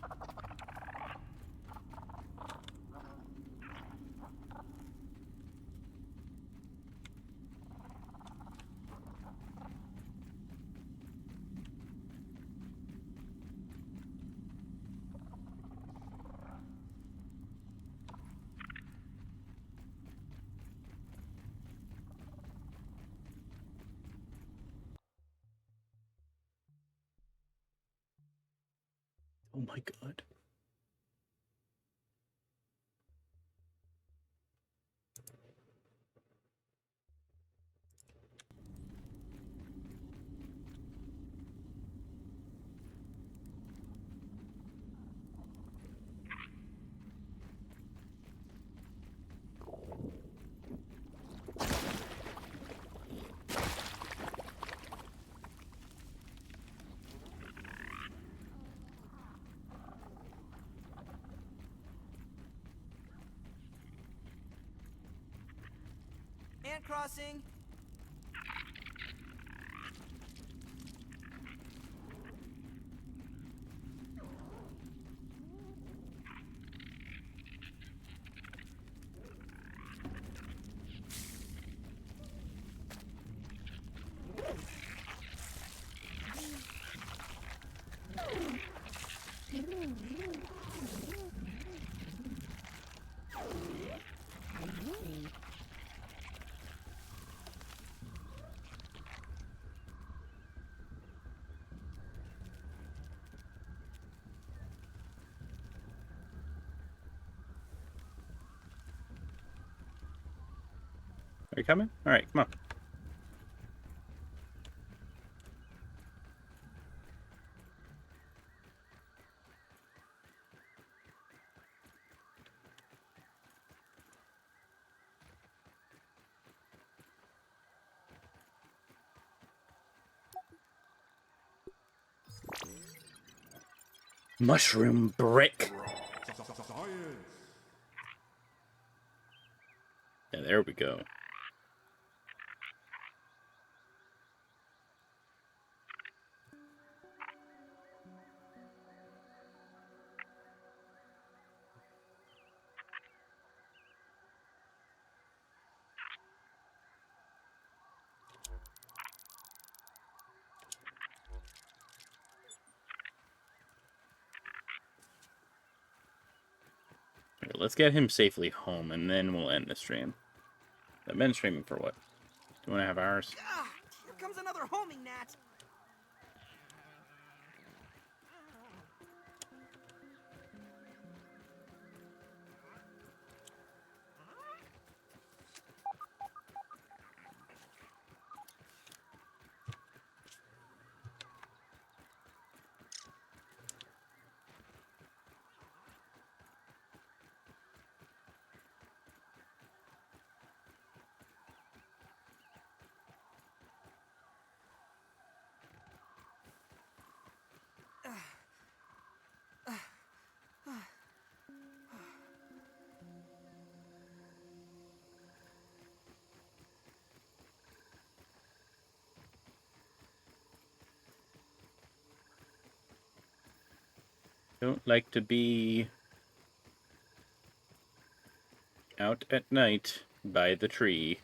Oh my god. Ant crossing. Are you coming? Alright, come on. Mushroom brick. Yeah, there we go. Okay, let's get him safely home, and then we'll end the stream. I've been streaming for what? 2.5 hours? Ah, here comes another homing gnat. Don't like to be out at night by the tree.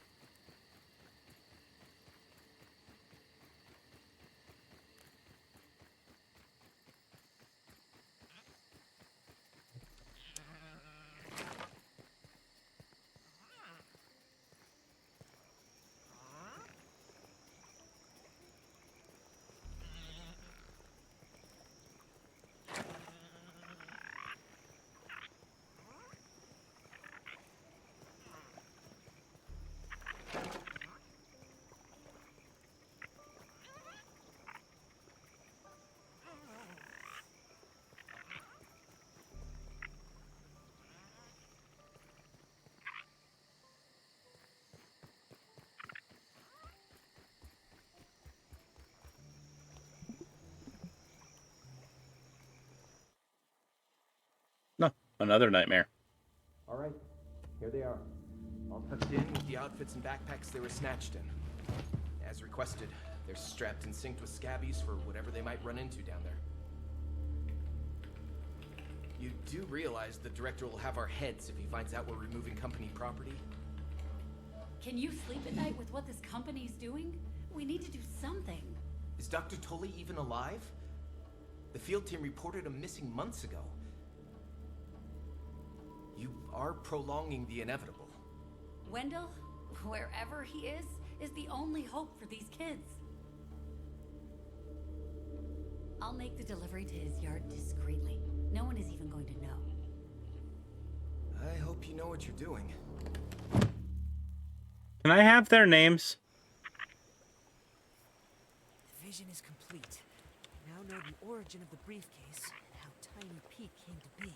No, another nightmare. Here they are, all tucked in with the outfits and backpacks they were snatched in. As requested, they're strapped and synced with scabbies for whatever they might run into down there. You do realize the director will have our heads if he finds out we're removing company property? Can you sleep at night with what this company's doing? We need to do something. Is Dr. Tully even alive? The field team reported him missing months ago. You are prolonging the inevitable. Wendell, wherever he is the only hope for these kids. I'll make the delivery to his yard discreetly. No one is even going to know. I hope you know what you're doing. Can I have their names? The vision is complete. I now know the origin of the briefcase and how Tiny Pete came to be.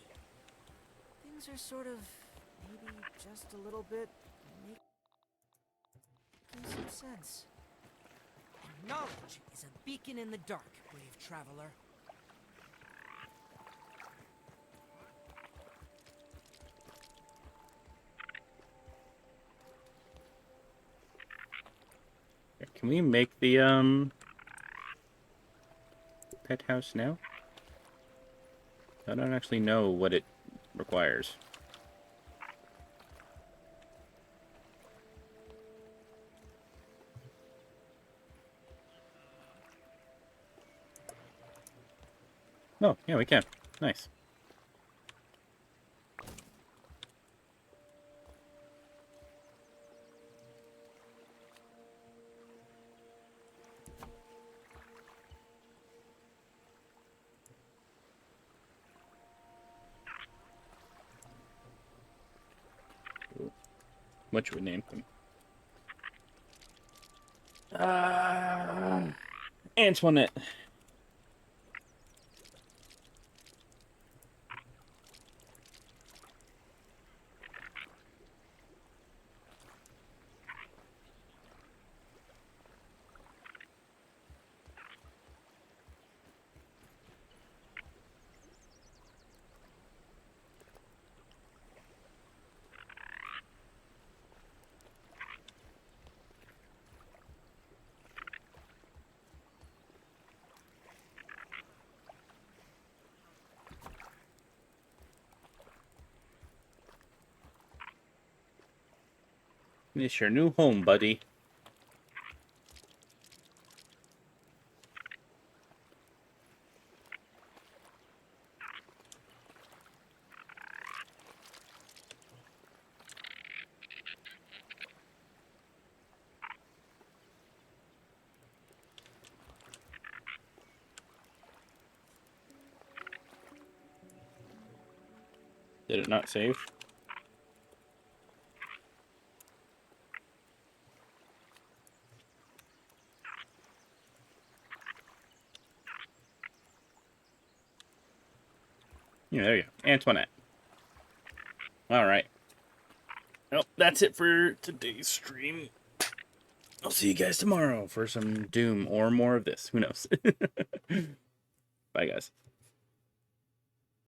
Things are sort of, maybe just a little bit, making some sense. And knowledge is a beacon in the dark, brave traveler. Can we make the pet house now? I don't actually know what it requires. Oh, yeah, we can. Nice. What should we name them? Antoinette. It's your new home, buddy. Did it not save? Yeah, there you go. Antoinette. Alright. Well, that's it for today's stream. I'll see you guys tomorrow for some Doom or more of this. Who knows? Bye, guys.